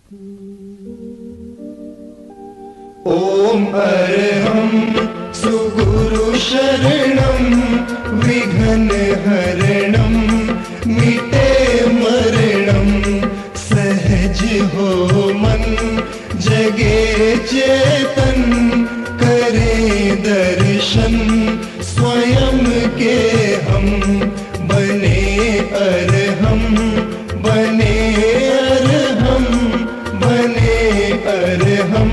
ओम अरहं सुगुरु शरणं विघ्न हरणं मिटे मरणं सहज हो मन जगे चेतन करे दर्शन स्वयं के हम बने अरहं बने अरहं बने अरहं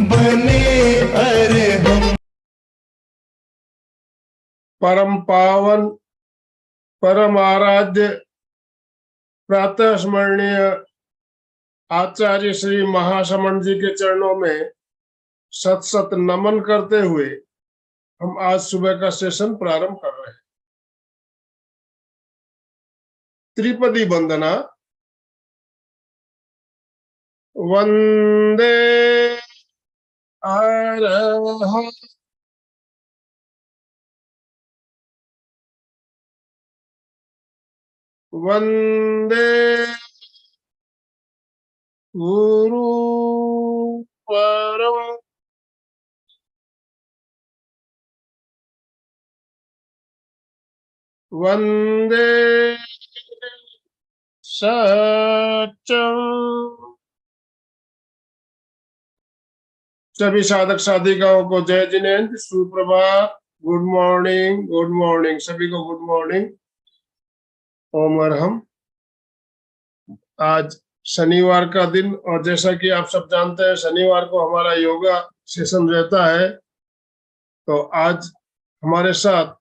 बने अरहं। परम पावन परम आराध्य प्रातः स्मरणीय आचार्य श्री महासमण जी के चरणों में सत सत नमन करते हुए हम आज सुबह का सेशन प्रारंभ कर रहे हैं। त्रिपदी वंदना। वंदे अरहं वंदे गुरु परम वंदे सत्यम। सभी साधक साधिकाओं को जय जिनेन्द्र, सुप्रभात, गुड मॉर्निंग, गुड मॉर्निंग, सभी को गुड मॉर्निंग। ओम अरहम। आज शनिवार का दिन और जैसा कि आप सब जानते हैं शनिवार को हमारा योगा सेशन रहता है। तो आज हमारे साथ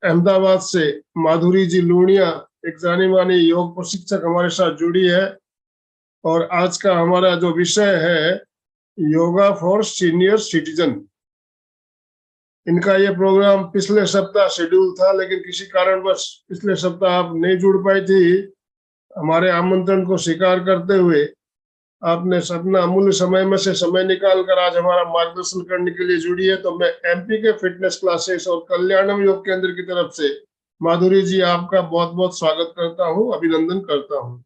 अहमदाबाद से माधुरी जी लूणिया, एक जानी मानी योग प्रशिक्षक हमारे साथ जुड़ी है। और आज का हमारा जो विषय है योगा फॉर सीनियर सिटीजन। इनका ये प्रोग्राम पिछले सप्ताह शेड्यूल था, लेकिन किसी कारणवश पिछले सप्ताह आप नहीं जुड़ पाई थी। हमारे आमंत्रण को स्वीकार करते हुए आपने अपना अमूल्य समय में से समय निकाल कर आज हमारा मार्गदर्शन करने के लिए जुड़ी है। तो मैं एमपी के फिटनेस क्लासेस और कल्याणम योग केंद्र की तरफ से माधुरी जी आपका बहुत बहुत स्वागत करता हूँ, अभिनंदन करता हूँ।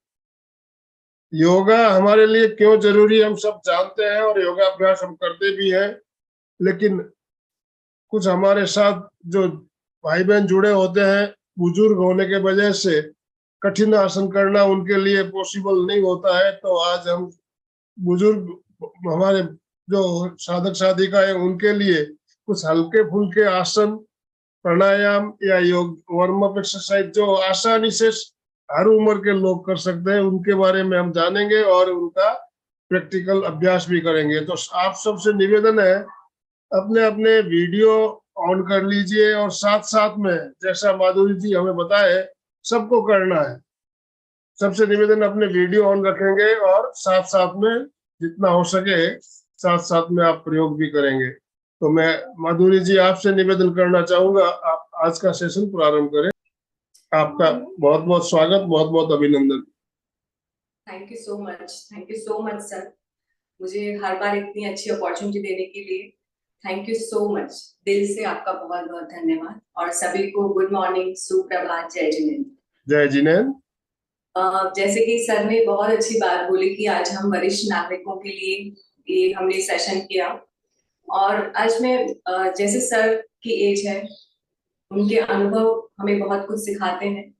योगा हमारे लिए क्यों जरूरी हम सब जानते हैं और योगाभ्यास हम करते भी हैं, लेकिन कुछ हमारे साथ जो भाई बहन जुड़े होते हैं बुजुर्ग होने के वजह से कठिन आसन करना उनके लिए पॉसिबल नहीं होता है। तो आज हम बुजुर्ग हमारे जो साधक साधिका है उनके लिए कुछ हल्के फुल्के आसन, प्राणायाम या योग वार्म अप एक्सरसाइज जो आसानी से हर उम्र के लोग कर सकते हैं, उनके बारे में हम जानेंगे और उनका प्रैक्टिकल अभ्यास भी करेंगे। तो आप सबसे निवेदन है अपने अपने वीडियो ऑन कर लीजिए और साथ साथ में जैसा माधुरी जी हमें बताए सबको करना है। सबसे निवेदन अपने वीडियो ऑन रखेंगे और साथ साथ में जितना हो सके साथ साथ में आप प्रयोग भी करेंगे। तो मैं माधुरी जी आपसे निवेदन करना चाहूंगा आप आज का सेशन प्रारंभ करें। आपका बहुत बहुत स्वागत, बहुत बहुत अभिनंदन। Thank you so much sir, मुझे हर बार इतनी अच्छी अपॉर्चुनिटी देने के लिए थैंक यू सो मच। दिल से आपका बहुत बहुत धन्यवाद। और सभी को गुड मॉर्निंग, सुप्रभात, जय जिनेन्द्र। जय जिनेन्द्र। जैसे कि सर ने बहुत अच्छी बात बोली कि आज हम वरिष्ठ नागरिकों के लिए ये हमने सेशन किया। और आज मैं जैसे सर की एज है, उनके अनुभव हमें बहुत कुछ सिखाते हैं।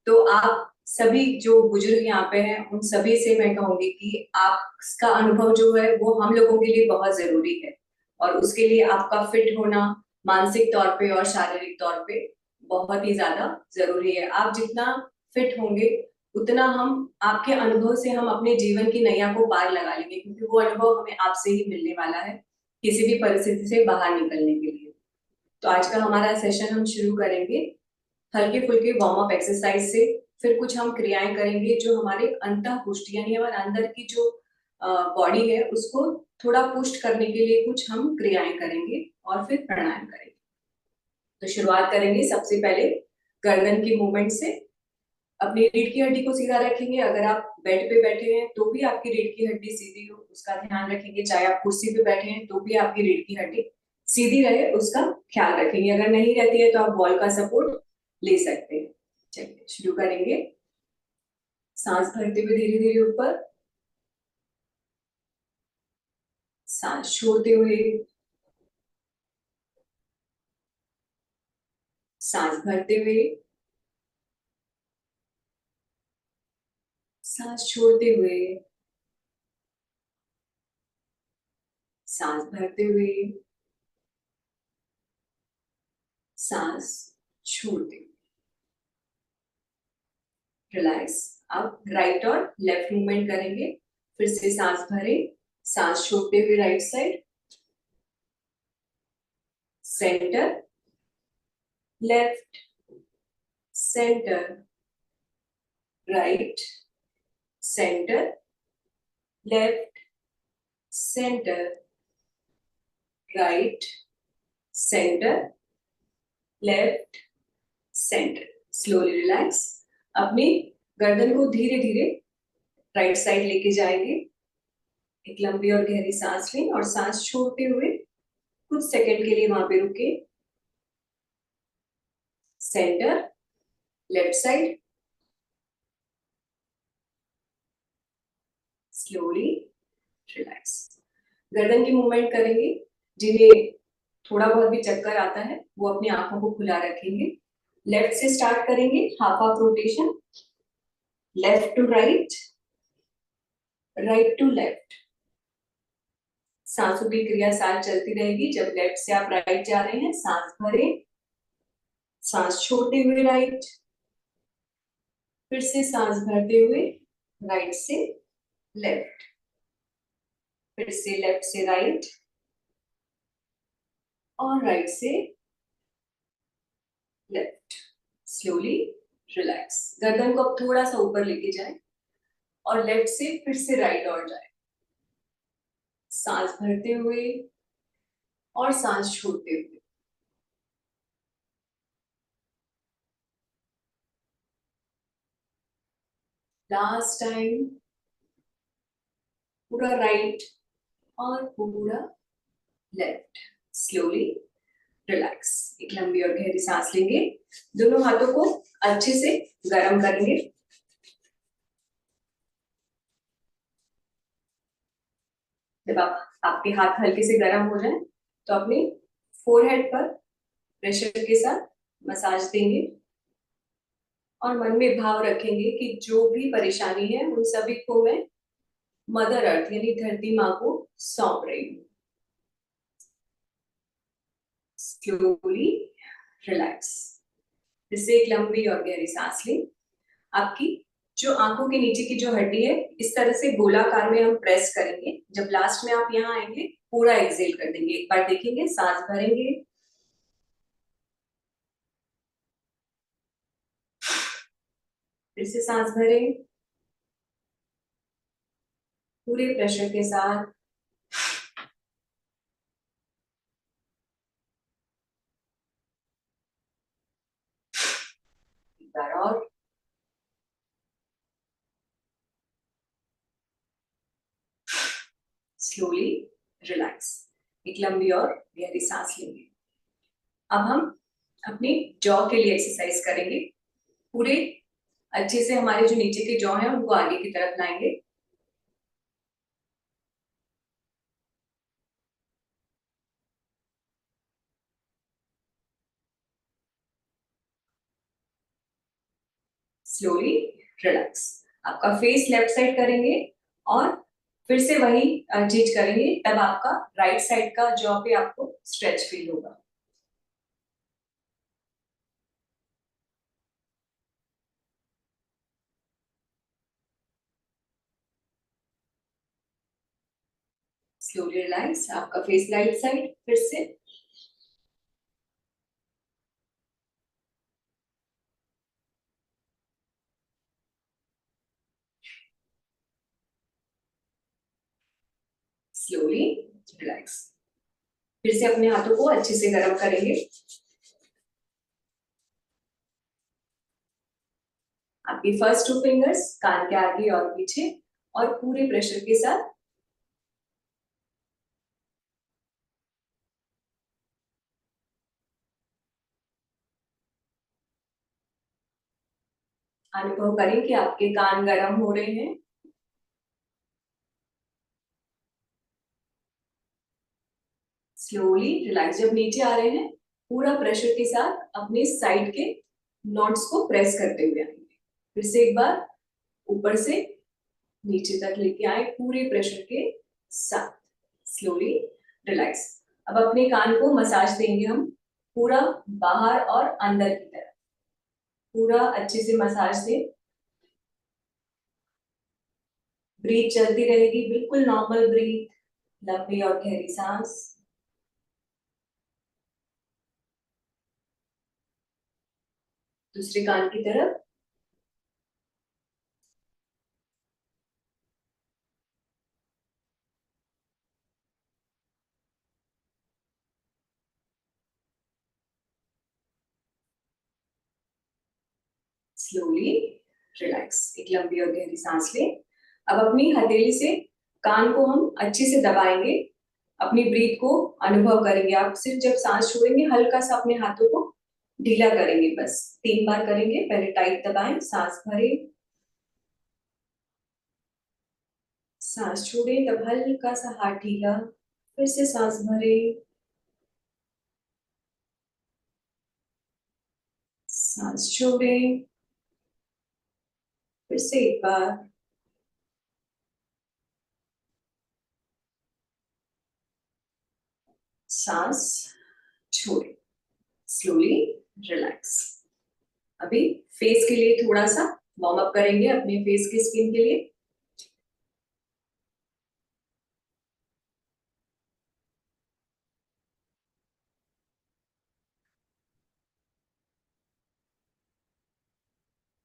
तो आप सभी जो बुजुर्ग यहाँ पे हैं उन सभी से मैं कहूंगी कि आपका अनुभव जो है वो हम लोगों के लिए बहुत जरूरी है। और उसके लिए आपका फिट होना मानसिक तौर पे और शारीरिक तौर पे बहुत ही ज्यादा जरूरी है। आप जितना फिट होंगे उतना हम आपके अनुभव से हम अपने जीवन की नैया को पार लगा लेंगे, क्योंकि वो अनुभव हमें आपसे ही मिलने वाला है किसी भी परिस्थिति से बाहर निकलने के लिए। तो आज का हमारा सेशन हम शुरू करेंगे हल्के फुल्के वार्म अप एक्सरसाइज से। फिर कुछ हम क्रियाएं करेंगे जो हमारे अंतः पुष्टि यानी हमारे अंदर की जो बॉडी है उसको थोड़ा पुष्ट करने के लिए कुछ हम क्रियाएं करेंगे और फिर प्राणायाम करेंगे। तो शुरुआत करेंगे सबसे पहले गर्दन की मूवमेंट से। अपनी रीढ़ की हड्डी को सीधा रखेंगे। अगर आप बेड पे बैठे हैं तो भी आपकी रीढ़ की हड्डी सीधी हो, उसका ध्यान रखेंगे। चाहे आप कुर्सी पे बैठे हैं तो भी आपकी रीढ़ की हड्डी सीधी रहे, उसका ख्याल रखेंगे। अगर नहीं रहती है तो आप वॉल का सपोर्ट ले सकते हैं। चलिए शुरू करेंगे। सांस भरते हुए धीरे धीरे ऊपर सांस छोड़ते हुए, सांस भरते हुए, सांस छोड़ते हुए, सांस भरते हुए, सांस छोड़ते हुए। रिलैक्स। अब राइट और लेफ्ट मूवमेंट करेंगे। फिर से सांस भरे, सांस छोड़ते हुए right side, centre, left, centre, right, centre, left, centre, right, centre, left, centre. Slowly relax. अपनी गर्दन को धीरे धीरे राइट साइड लेके जाएंगे। एक लंबी और गहरी सांस लें और सांस छोड़ते हुए कुछ सेकंड के लिए वहां पे रुके। Centre, left side, slowly relax. गर्दन की मूवमेंट करेंगे। जिन्हें थोड़ा बहुत भी चक्कर आता है वो अपनी आंखों को खुला रखेंगे। लेफ्ट से स्टार्ट करेंगे, half half rotation, left to right, right to left. सांसों की क्रिया साथ चलती रहेगी। जब लेफ्ट से आप राइट जा रहे हैं, सांस भरें, सांस छोड़ते हुए राइट, फिर से सांस भरते हुए राइट से लेफ्ट, फिर से लेफ्ट से राइट और राइट से लेफ्ट। Slowly relax. गर्दन को अब थोड़ा सा ऊपर लेके जाए और लेफ्ट से फिर से राइट और जाए। सांस भरते हुए और सांस छोड़ते हुए। Last time. पूरा राइट और पूरा लेफ्ट। Slowly relax. एक लंबी और गहरी सांस लेंगे। दोनों हाथों को अच्छे से गर्म करेंगे। जब आपके हाथ हल्के से गर्म हो जाए तो अपने फोरहेड पर प्रेशर के साथ मसाज देंगे और मन में भाव रखेंगे कि जो भी परेशानी है उन सभी को मैं मदर अर्थ यानी धरती माँ को सौंप रही हूँ। Slowly relax. इससे एक लंबी और गहरी सांस लें। आपकी जो आंखों के नीचे की जो हड्डी है इस तरह से गोलाकार में हम प्रेस करेंगे। जब लास्ट में आप यहाँ आएंगे पूरा एक्सेल कर देंगे। एक बार देखेंगे, सांस भरेंगे, फिर से सांस भरें पूरे प्रेशर के साथ, एक बार और, स्लोली रिलैक्स। एक लंबी और गहरी सांस लेंगे। अब हम अपनी जॉ के लिए एक्सरसाइज करेंगे। पूरे अच्छे से हमारे जो नीचे के जॉ हैं उनको आगे की तरफ लाएंगे। Slowly relax. आपका फेस लेफ्ट साइड करेंगे और फिर से वही चीज करेंगे। तब आपका राइट साइड का जॉ पे आपको स्ट्रेच फील होगा। Slowly relax. आपका फेस राइट साइड फिर से, स्लोली रिलैक्स। फिर से अपने हाथों को अच्छे से गर्म करेंगे। आपकी फर्स्ट टू फिंगर्स कान के आगे और पीछे और पूरे प्रेशर के साथ अनुभव करें कि आपके कान गर्म हो रहे हैं। Slowly relax. जब नीचे आ रहे हैं पूरा प्रेशर के साथ अपने साइड के नॉट्स को प्रेस करते हुए आएंगे। फिर से एक बार ऊपर से नीचे तक लेके आए पूरे प्रेशर के साथ। Slowly relax. अब अपने कान को मसाज देंगे हम, पूरा बाहर और अंदर की तरफ, पूरा अच्छे से मसाज दें। ब्रीथ चलती रहेगी, बिल्कुल नॉर्मल ब्रीथ, लंबी और गहरी सांस। दूसरे कान की तरफ। Slowly relax. एक लंबी और गहरी सांस लें। अब अपनी हथेली से कान को हम अच्छे से दबाएंगे, अपनी ब्रीथ को अनुभव करेंगे। आप सिर्फ जब सांस छोड़ेंगे हल्का सा अपने हाथों को ढीला करेंगे, बस 3 बार करेंगे। पहले टाइट दबाएं, सांस भरें, सांस छोड़ें, तब हल्का सा हाथ ढीला, फिर से सांस भरें, सांस छोड़ें, फिर से एक बार, सांस छोड़ें। Slowly relax. अभी फेस के लिए थोड़ा सा वार्म अप करेंगे अपने फेस की स्किन के लिए।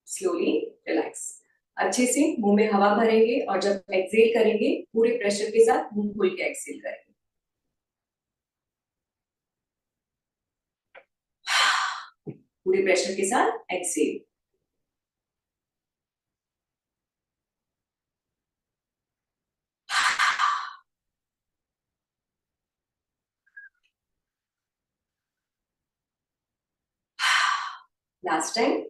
Slowly relax. अच्छे से मुंह में हवा भरेंगे और जब एक्सहेल करेंगे पूरे प्रेशर के साथ मुंह खोल के एक्सहेल करेंगे। पूरे प्रेशर के साथ exhale. Last time.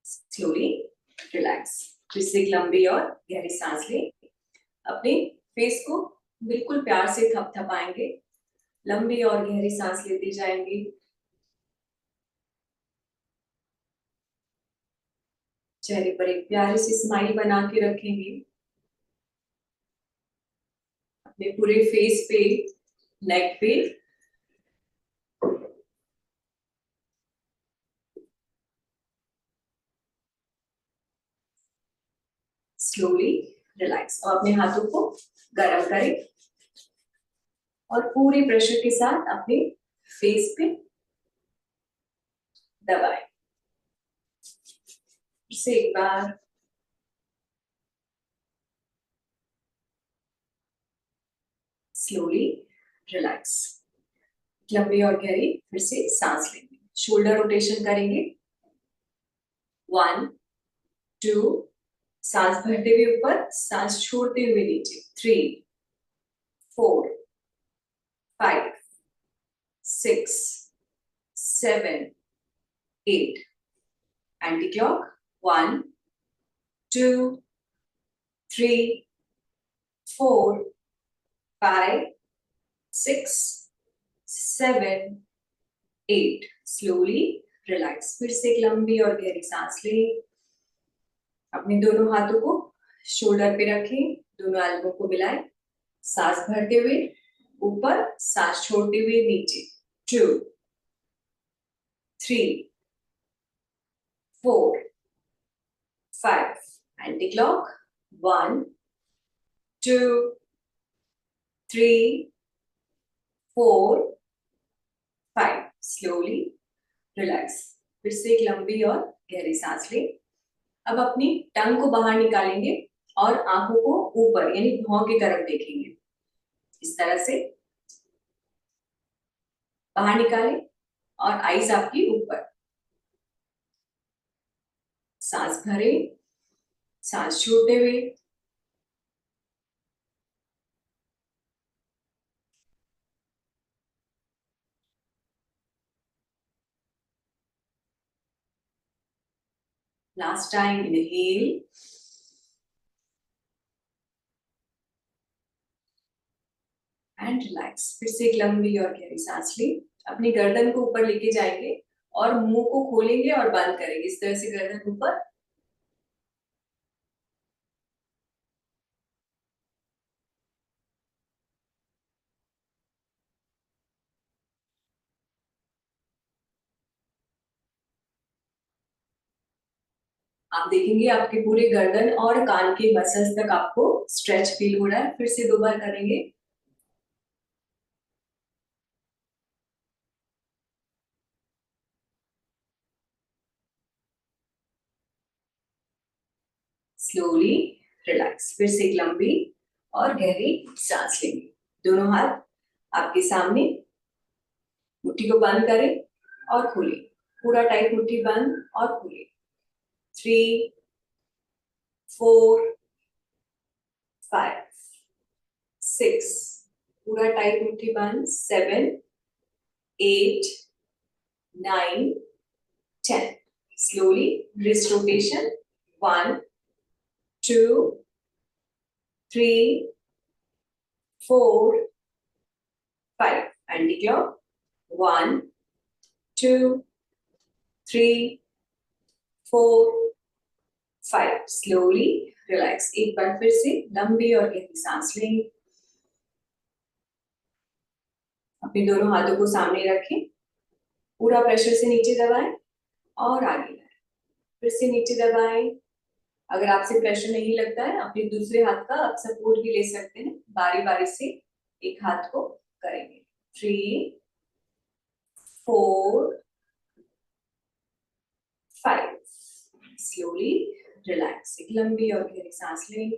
Slowly relax. फिर से एक लंबी और गहरी सांस लें। अपने फेस को बिल्कुल प्यार से थपथपाएंगे, लंबी और गहरी सांस लेते जाएंगे। चेहरे पर एक प्यारी सी स्माइल बना के रखेंगे। अपने पूरे फेस पे, नेक पे, स्लोली रिलैक्स। और अपने हाथों को गर्म करें और पूरे प्रेशर के साथ अपने फेस पे दबाएं। फिर से एक बार, स्लोली रिलैक्स। लंबी और गहरी फिर से सांस लेंगे। शोल्डर रोटेशन करेंगे। 1 2, सांस भरते हुए ऊपर, सांस छोड़ते हुए नीचे। 3 4 5 6 7 8। Anti clock. 1 2 3 4 5 6 7 8। Slowly relax. फिर से एक लंबी और गहरी सांस लें। अपने दोनों हाथों को शोल्डर पे रखें, दोनों एल्बो को मिलाएं। सांस भरते हुए ऊपर, सांस छोड़ते हुए नीचे। 2 3 4 5। Anti clock. 1 2 3 4 5। Slowly relax. फिर से एक लंबी और गहरी सांस लें। अब अपनी टंग को बाहर निकालेंगे और आंखों को ऊपर यानी भौं की तरफ देखेंगे। इस तरह से बाहर निकालें और आईज आपकी ऊपर। सांस भरें, सांस छोड़ते हुए, last time inhale and relax. फिर से एक लंबी और गहरी सांस ली। अपनी गर्दन को ऊपर लेके जाएंगे और मुंह को खोलेंगे और बंद करेंगे, इस तरह से गर्दन ऊपर। आप देखेंगे आपके पूरे गर्दन और कान के मसल्स तक आपको स्ट्रेच फील हो रहा है। फिर से 2 बार करेंगे। Slowly relax. फिर से एक लंबी और गहरी सांस लेंगे। दोनों हाथ आपके सामने, मुट्ठी को बंद करें और खोलें। पूरा टाइट मुट्ठी बंद और खोलें। 3, 4, 5, 6, पूरा टाइट मुट्ठी बंद। 7, 8, 9, 10। Slowly wrist rotation. 1, 2, 3, 4, 5. Anti-clock. 1, 2, 3, 4, 5. Slowly relax. एक बार फिर से लंबी और गहरी सांस लें। अपने दोनों हाथों को सामने रखें। पूरा प्रेशर से नीचे दबाएं और आगे लाएं। फिर से नीचे दबाएं। अगर आपसे प्रेशर नहीं लगता है, अपने दूसरे हाथ का आप सपोर्ट भी ले सकते हैं। बारी बारी से एक हाथ को करेंगे। 3, 4, 5. Slowly relax. एक लंबी और गहरी सांस लें।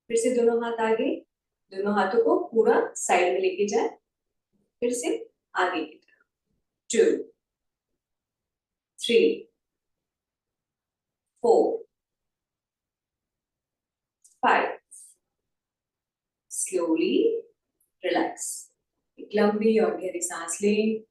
फिर से दोनों हाथ आगे, दोनों हाथों को पूरा साइड में लेके जाए। फिर से आगे की तरफ। 2, 3, 4, 5. Slowly relax. एक लंबी और गहरी सांस लें।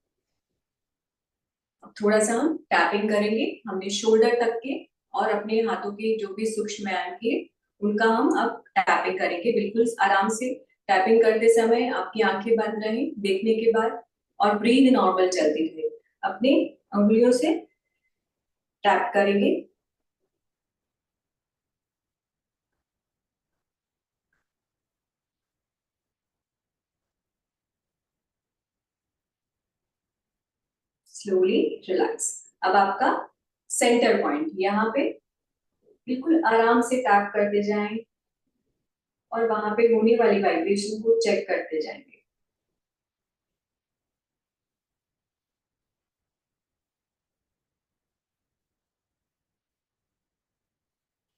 अब थोड़ा सा हम टैपिंग करेंगे। हमने शोल्डर तक के और अपने हाथों के जो भी सूक्ष्म व्यायाम किए, उनका हम अब टैपिंग करेंगे। बिल्कुल आराम से टैपिंग करते समय आपकी आंखें बंद रहें देखने के बाद, और ब्रीथ नॉर्मल चलती रहे। अपने उंगलियों से टैप करेंगे। Slowly relax. अब आपका सेंटर पॉइंट यहाँ पे बिल्कुल आराम से टैप करते जाएं और वहां पे होने वाली वाइब्रेशन को चेक करते जाएंगे।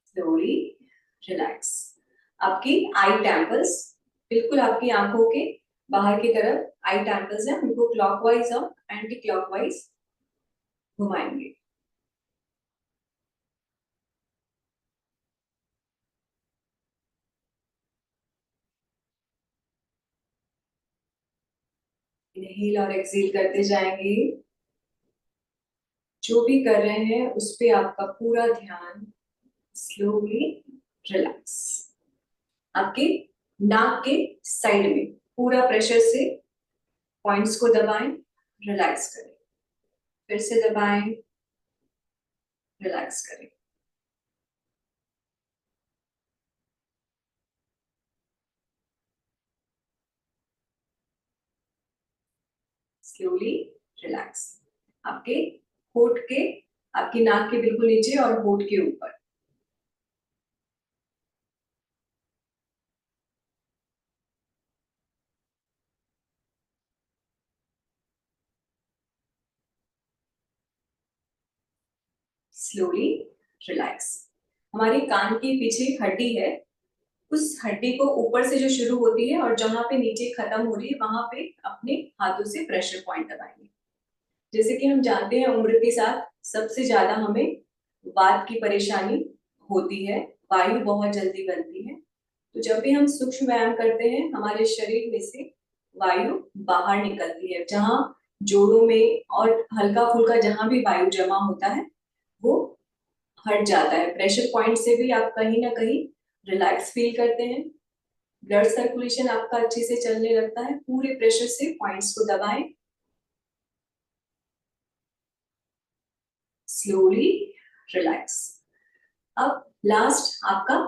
Slowly relax. आपकी आई टेम्पल्स, बिल्कुल आपकी आंखों के बाहर की तरफ आई टेम्पल्स हैं, उनको क्लॉकवाइज और एंटी क्लॉकवाइज घुमाएंगे। इनहेल और एक्सहेल करते जाएंगे। जो भी कर रहे हैं उस पे आपका पूरा ध्यान। Slowly relax. आपके नाक के साइड में पूरा प्रेशर से पॉइंट्स को दबाएं, रिलैक्स करें। फिर से दबाएं, रिलैक्स करें। Slowly relax. आपके होठ के, आपकी नाक के बिल्कुल नीचे और होठ के ऊपर। Slowly relax. हमारी कान के पीछे हड्डी है, उस हड्डी को ऊपर से जो शुरू होती है और जहां पे नीचे खत्म हो रही है, वहां पे अपने हाथों से प्रेशर पॉइंट दबाएंगे। जैसे कि हम जानते हैं उम्र के साथ सबसे ज्यादा हमें वात की परेशानी होती है, वायु बहुत जल्दी बनती है। तो जब भी हम सूक्ष्म व्यायाम करते हैं, हमारे शरीर में से वायु बाहर निकलती है। जहां जोड़ों में और हल्का फुल्का जहां भी वायु जमा होता है वो हट जाता है। प्रेशर पॉइंट से भी आप कहीं ना कहीं रिलैक्स फील करते हैं। ब्लड सर्कुलेशन आपका अच्छे से चलने लगता है। पूरे प्रेशर से पॉइंट्स को दबाएं, स्लोली रिलैक्स। अब लास्ट आपका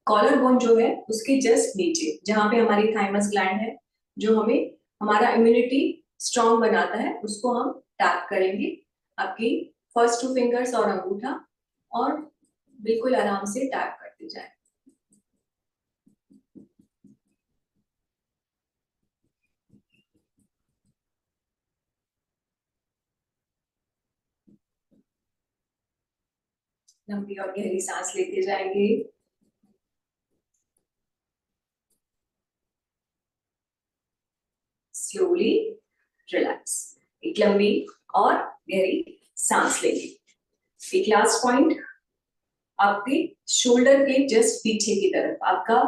कॉलर बोन जो है उसके जस्ट नीचे, जहां पे हमारी थाइमस ग्लैंड है, जो हमें हमारा इम्यूनिटी स्ट्रॉन्ग बनाता है, उसको हम टैप करेंगे। आपकी फर्स्ट 2 फिंगर्स और अंगूठा, और बिल्कुल आराम से टैप करते जाए। लंबी और गहरी सांस लेते जाएंगे। Slowly relax. एक लंबी और गहरी सांस लेंगे। एक लास्ट पॉइंट, आपके शोल्डर के जस्ट पीछे की तरफ आपका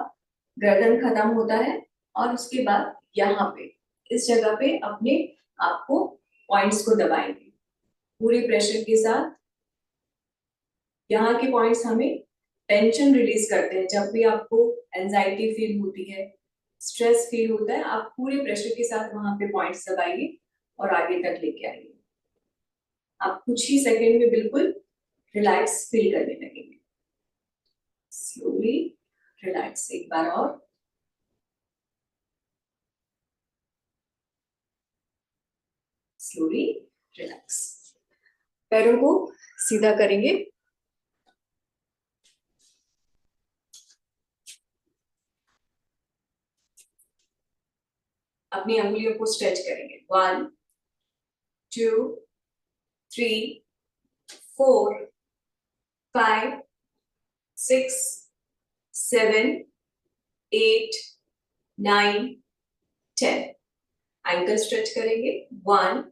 गर्दन खत्म होता है, और उसके बाद यहाँ पे इस जगह पे अपने आपको पॉइंट्स को दबाएंगे पूरे प्रेशर के साथ। यहाँ के पॉइंट्स हमें टेंशन रिलीज करते हैं। जब भी आपको एंजाइटी फील होती है, स्ट्रेस फील होता है, आप पूरे प्रेशर के साथ वहां पे पॉइंट्स दबाइए और आगे तक लेके आइए। आप कुछ ही सेकंड में बिल्कुल रिलैक्स फील करने लगेंगे। Slowly relax. एक बार और। Slowly relax. पैरों को सीधा करेंगे। अपनी अंगुलियों को स्ट्रेच करेंगे। 1 2 3 4 5 6 7 8 9 10। एंकल स्ट्रेच करेंगे। 1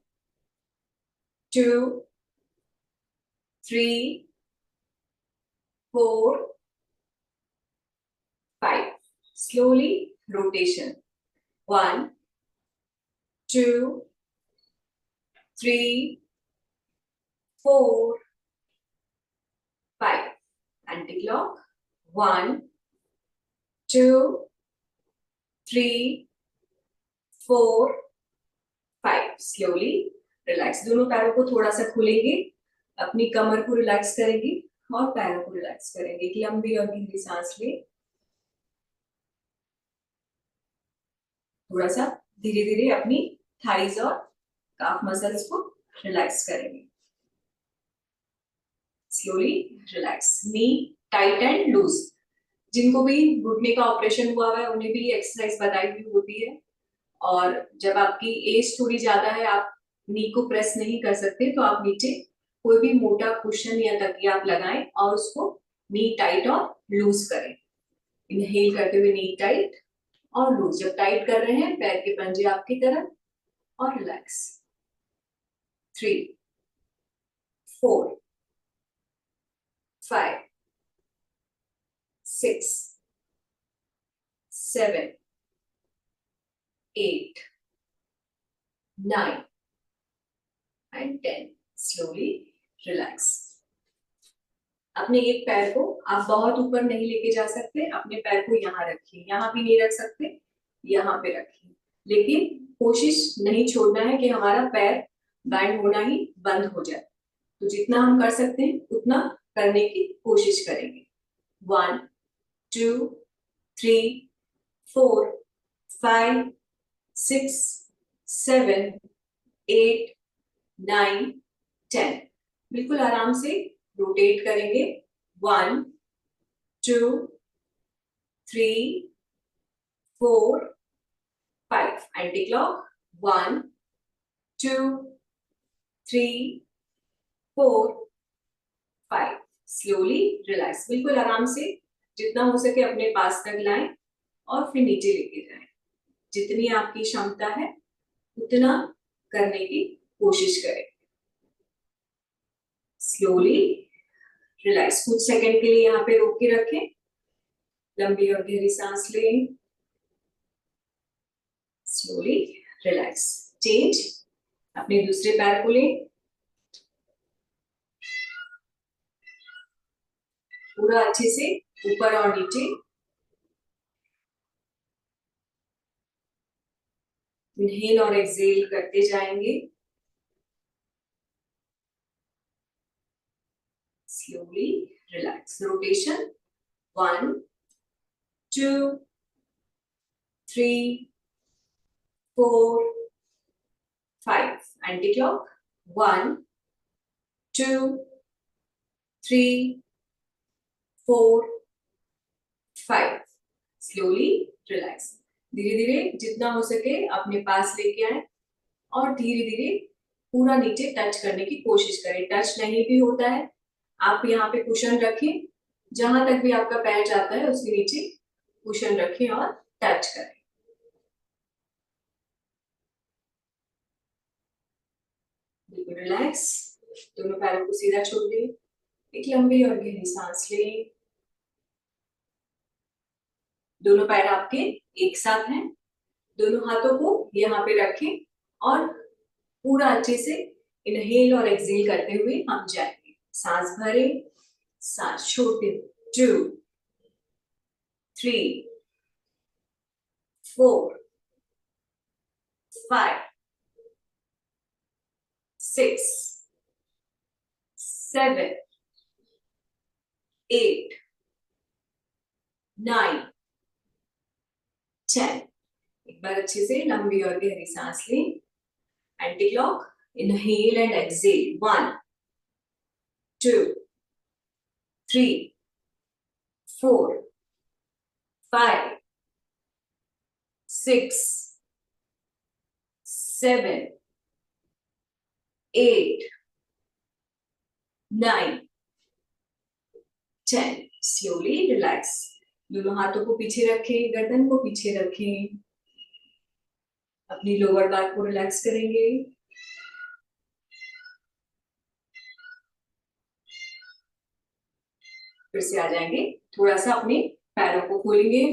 2 3 4 5। Slowly rotation. 1 2 3 4 5। Anti clock. 1 2 3 4 5। Slowly relax. दोनों पैरों को थोड़ा सा खोलेंगे, अपनी कमर को रिलैक्स करेंगे और पैरों को रिलैक्स करेंगे। एक लंबी और गहरी सांस ले। थोड़ा सा धीरे धीरे अपनी थाइज और काफ मसल्स को रिलैक्स करेंगे। Slowly relax. Knee tight and loose. जिनको भी घुटने का ऑपरेशन हुआ है उन्हें भी ये एक्सरसाइज बताई हुई होती है। और जब आपकी एज थोड़ी ज्यादा है, आप नी को प्रेस नहीं कर सकते, तो आप नीचे कोई भी मोटा कुशन या तकिया आप लगाएं और उसको नी टाइट और लूज करें। इनहेल करते हुए नी टाइट और लूज। जब टाइट कर रहे हैं, पैर के पंजे आपकी तरफ और रिलैक्स। 3 4 5 6 7 8 9 and 10। Slowly relax. अपने एक पैर को आप बहुत ऊपर नहीं लेके जा सकते, अपने पैर को यहाँ रखिए। यहाँ भी नहीं रख सकते, यहाँ पे रखिए, लेकिन कोशिश नहीं छोड़ना है कि हमारा पैर बैंड होना ही बंद हो जाए। तो जितना हम कर सकते हैं उतना करने की कोशिश करेंगे। 1 2 3 4 5 6 7 8 9 10। बिल्कुल आराम से रोटेट करेंगे। 1 2 3 4 5। Anti clock. 1 2 3 4 5। Slowly relax. बिल्कुल आराम से जितना हो सके अपने पास तक लाएं और फिर नीचे लेके जाएं। जितनी आपकी क्षमता है उतना करने की कोशिश करें। Slowly relax. कुछ सेकंड के लिए यहाँ पे रोक के रखें। लंबी और गहरी सांस लें। Slowly relax. चेंज। अपने दूसरे पैर को लें। पूरा अच्छे से ऊपर और नीचे। इनहेल और एक्सहेल करते जाएंगे। Slowly relax. Rotation 1 2 3 4 5 anti clock 1 2 3 4 5। Slowly relax. धीरे धीरे जितना हो सके अपने पास लेके आए और धीरे धीरे पूरा नीचे टच करने की कोशिश करें। टच नहीं भी होता है, आप यहाँ पे कुशन रखें, जहां तक भी आपका पैर जाता है उसके नीचे कुशन रखें और टच करें। बिल्कुल रिलैक्स। दोनों पैरों को सीधा छोड़ दें। एक लंबी और गहरी सांस लें। दोनों पैर आपके एक साथ हैं। दोनों हाथों को यहाँ पे रखें और पूरा अच्छे से इनहेल और एक्सहेल करते हुए हम जाएंगे। सांस भरें, सांस छोड़ते हुए 2 3 4 5 6 7 8 9 10। एक बार अच्छे से लंबी और गहरी सांस लें। Anti clock inhale and exhale 1 2 3 4 5 6 7 8 9 10। Slowly relax. दोनों हाथों को पीछे रखें, गर्दन को पीछे रखें। अपनी लोअर बैक को रिलैक्स करेंगे। फिर से आ जाएंगे। थोड़ा सा अपने पैरों को खोलेंगे।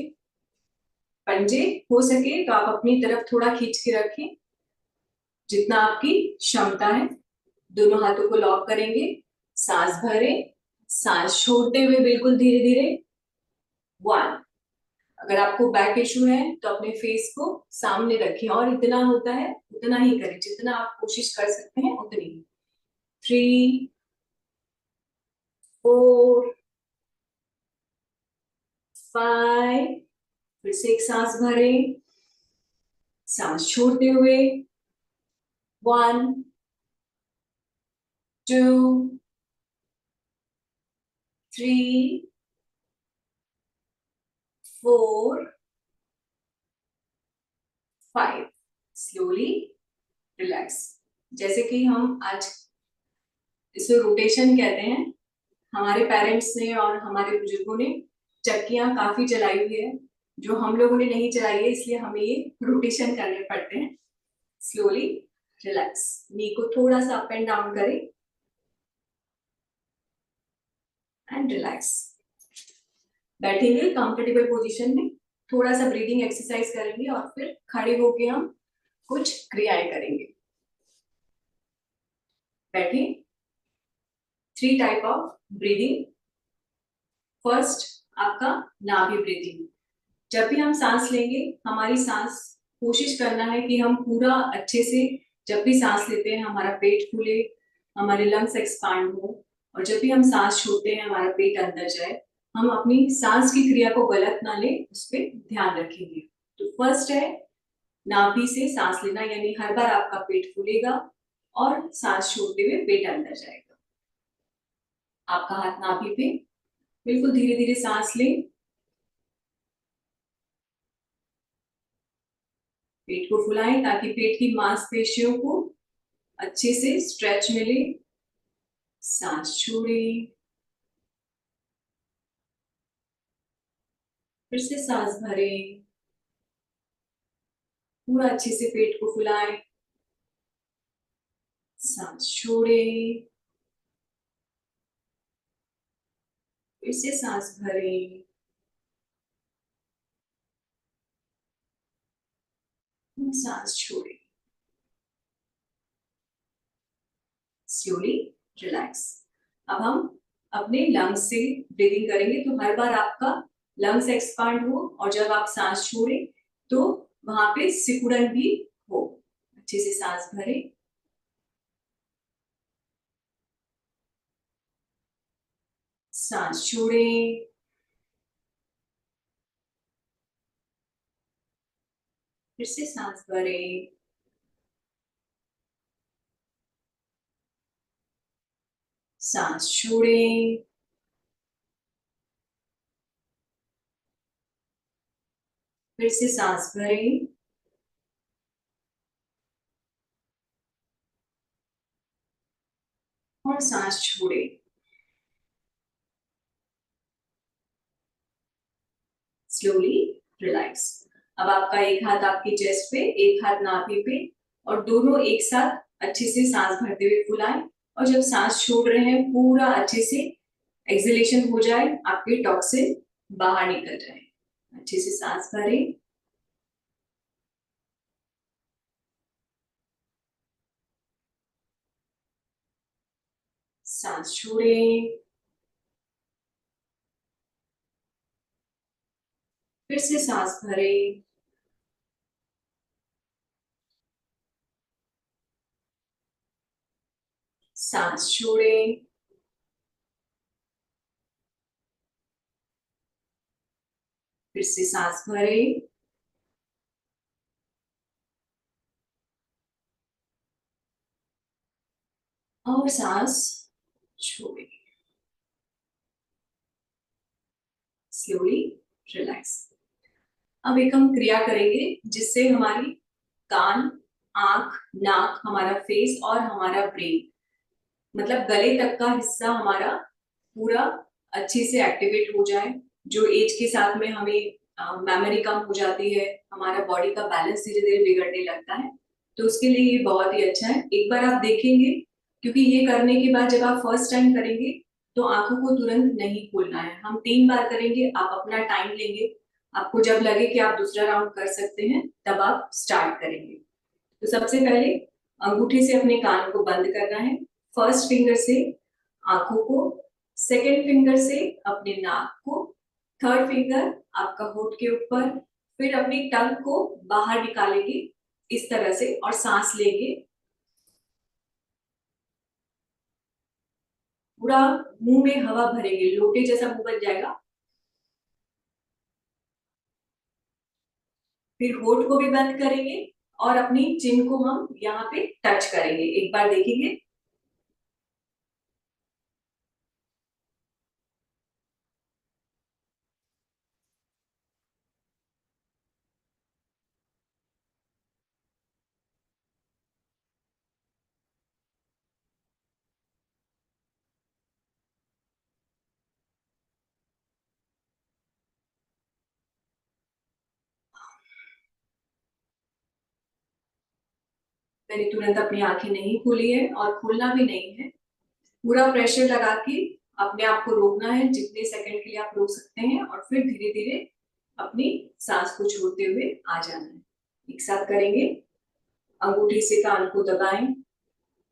पंजे हो सके तो आप अपनी तरफ थोड़ा खींच के रखें, जितना आपकी क्षमता है। दोनों हाथों को लॉक करेंगे। सांस भरें, सांस छोड़ते हुए बिल्कुल धीरे धीरे 1। अगर आपको बैक इशू है तो अपने फेस को सामने रखें और इतना होता है उतना ही करें, जितना आप कोशिश कर सकते हैं उतनी। 3 4 5। फिर से एक सांस भरें, सांस छोड़ते हुए 1 2 3 4 5। Slowly relax. जैसे कि हम आज इसे रोटेशन कहते हैं। हमारे पेरेंट्स ने और हमारे बुजुर्गों ने चक्कियां काफी चलाई हुई है, जो हम लोगों ने नहीं चलाई है, इसलिए हमें ये रोटेशन करने पड़ते हैं। Slowly relax. नी को थोड़ा सा अप एंड डाउन करें एंड रिलैक्स। बैठेंगे कंफर्टेबल पोजीशन में, थोड़ा सा ब्रीदिंग एक्सरसाइज करेंगे और फिर खड़े होके हम कुछ क्रियाएं करेंगे। बैठे। 3 टाइप ऑफ ब्रीदिंग। फर्स्ट आपका नाभि ब्रीदिंग। जब भी हम सांस लेंगे, हमारी सांस कोशिश करना है कि हम पूरा अच्छे से, जब भी सांस लेते हैं हमारा पेट फूले, हमारे लंग्स एक्सपांड हो, और जब भी हम सांस छोड़ते हैं हमारा पेट अंदर जाए। हम अपनी सांस की क्रिया को गलत ना ले, उस पर ध्यान रखेंगे। तो फर्स्ट है नाभि से सांस लेना, यानी हर बार आपका पेट फूलेगा और सांस छोड़ते हुए पेट अंदर जाएगा। आपका हाथ नाभि पे, बिल्कुल धीरे धीरे सांस लें। पेट को फुलाएं ताकि पेट की मांसपेशियों को अच्छे से स्ट्रेच मिले। सांस छोड़ें, फिर से सांस भरें। पूरा अच्छे से पेट को फुलाएं, सांस छोड़ें, फिर से सांस भरें, सांस छोड़ें। Slowly relax. अब हम अपने लंग्स से ब्रीदिंग करेंगे, तो हर बार आपका लंग्स एक्सपांड हो और जब आप सांस छोड़ें तो वहां पे सिकुड़न भी हो। अच्छे से सांस भरें, सांस छोड़ें, फिर से सांस भरें, सांस छोड़ें, फिर से सांस भरें, और सांस छोड़ें। Slowly relax. अब आपका एक हाथ आपकी चेस्ट पे, एक हाथ नाभि पे, और दोनों एक साथ अच्छे से सांस भरते हुए फुलाएं। और जब सांस छोड़ रहे हैं पूरा अच्छे से एक्सहेलेशन हो जाए, आपके टॉक्सिन बाहर निकल जाए। अच्छे से सांस भरें, सांस छोड़ें, फिर से सांस भरें, सांस छोड़ें, फिर से सांस भरें, और सांस छोड़ें। Slowly relax. अब एक हम क्रिया करेंगे जिससे हमारी कान, आंख, नाक, हमारा फेस और हमारा ब्रेन, मतलब गले तक का हिस्सा हमारा पूरा अच्छे से एक्टिवेट हो जाए। जो एज के साथ में हमें मेमोरी कम हो जाती है, हमारा बॉडी का बैलेंस धीरे धीरे बिगड़ने लगता है, तो उसके लिए ये बहुत ही अच्छा है। एक बार आप देखेंगे, क्योंकि ये करने के बाद जब आप फर्स्ट टाइम करेंगे तो आंखों को तुरंत नहीं खोलना है। हम 3 बार करेंगे, आप अपना टाइम लेंगे, आपको जब लगे कि आप दूसरा राउंड कर सकते हैं तब आप स्टार्ट करेंगे। तो सबसे पहले अंगूठे से अपने कान को बंद करना है, फर्स्ट फिंगर से आंखों को, सेकेंड फिंगर से अपने नाक को, थर्ड फिंगर आपका होठ के ऊपर, फिर अपनी टंग को बाहर निकालेंगे इस तरह से और सांस लेंगे। पूरा मुंह में हवा भरेंगे, लोटे जैसा मुंह बन जाएगा। फिर होठ को भी बंद करेंगे और अपनी चिन को हम यहाँ पे टच करेंगे। एक बार देखेंगे। मैंने तुरंत अपनी आंखें नहीं खोली है और खोलना भी नहीं है। पूरा प्रेशर लगा के अपने आप को रोकना है, जितने सेकंड के लिए आप रोक सकते हैं, और फिर धीरे धीरे अपनी सांस को छोड़ते हुए आ जाना है। एक साथ करेंगे। अंगूठी से कान को दबाएं,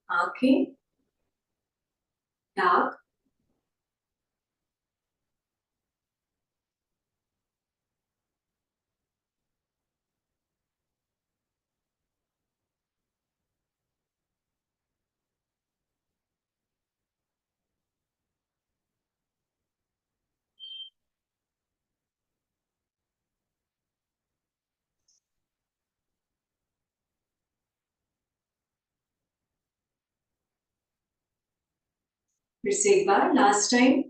आंखें, नाक, फिर से एक बार लास्ट टाइम।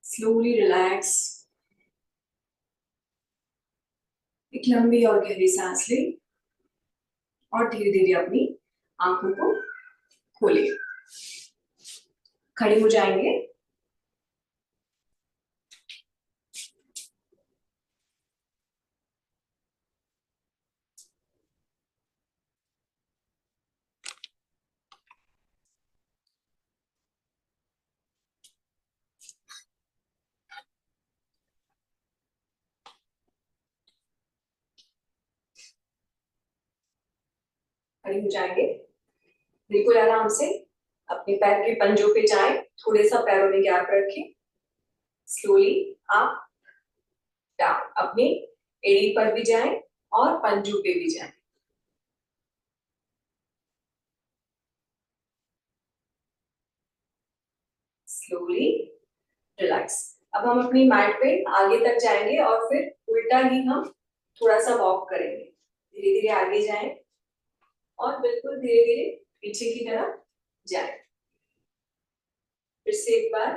Slowly relax. एक लंबी और गहरी सांस ले और धीरे धीरे अपनी आंखों को खोले। खड़े हो जाएंगे। खड़े हो जाएंगे, बिल्कुल आराम से अपने पैर के पंजों पे जाएं, थोड़े सा पैरों में गैप रखें, स्लोली अप डाउन, अपनी एड़ी पर भी जाएं और पंजों पे भी जाएं। Slowly relax. अब हम अपनी मैट पे आगे तक जाएंगे और फिर उल्टा ही हम थोड़ा सा वॉक करेंगे। धीरे धीरे आगे जाएं और बिल्कुल धीरे धीरे पीछे की तरफ जाएं। फिर से एक बार।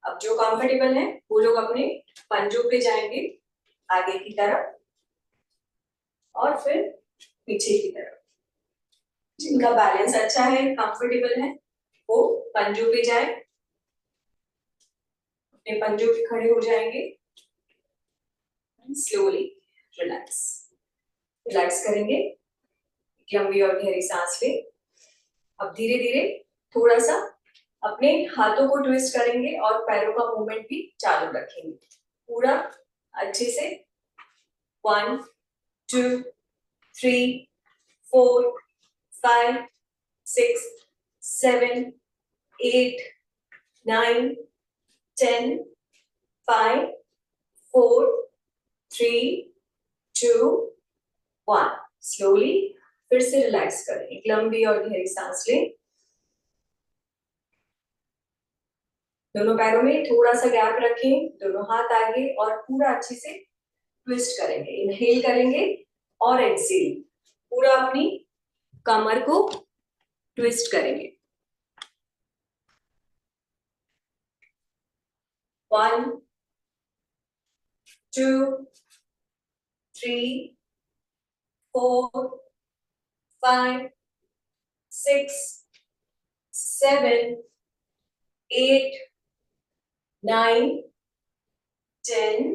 अब जो कंफर्टेबल है वो लोग अपने पंजों पे जाएंगे आगे की तरफ और फिर पीछे की तरफ। जिनका बैलेंस अच्छा है, कंफर्टेबल है, वो पंजों पे जाए, अपने पंजों पे खड़े हो जाएंगे। Slowly relax. रिलैक्स करेंगे, लंबी और गहरी सांस ले। अब धीरे धीरे थोड़ा सा अपने हाथों को ट्विस्ट करेंगे और पैरों का मूवमेंट भी चालू रखेंगे पूरा अच्छे से। 1 2 3 4 5 6 7 8 9 10 5 4 3 2 1। स्लोली फिर से रिलैक्स करें, एक लंबी और गहरी सांस लें। दोनों पैरों में थोड़ा सा गैप रखें, दोनों हाथ आगे और पूरा अच्छे से ट्विस्ट करेंगे। इनहेल करेंगे और एक्सहेल, पूरा अपनी कमर को ट्विस्ट करेंगे। 1 2 3 4 5 6 7 8 9 10।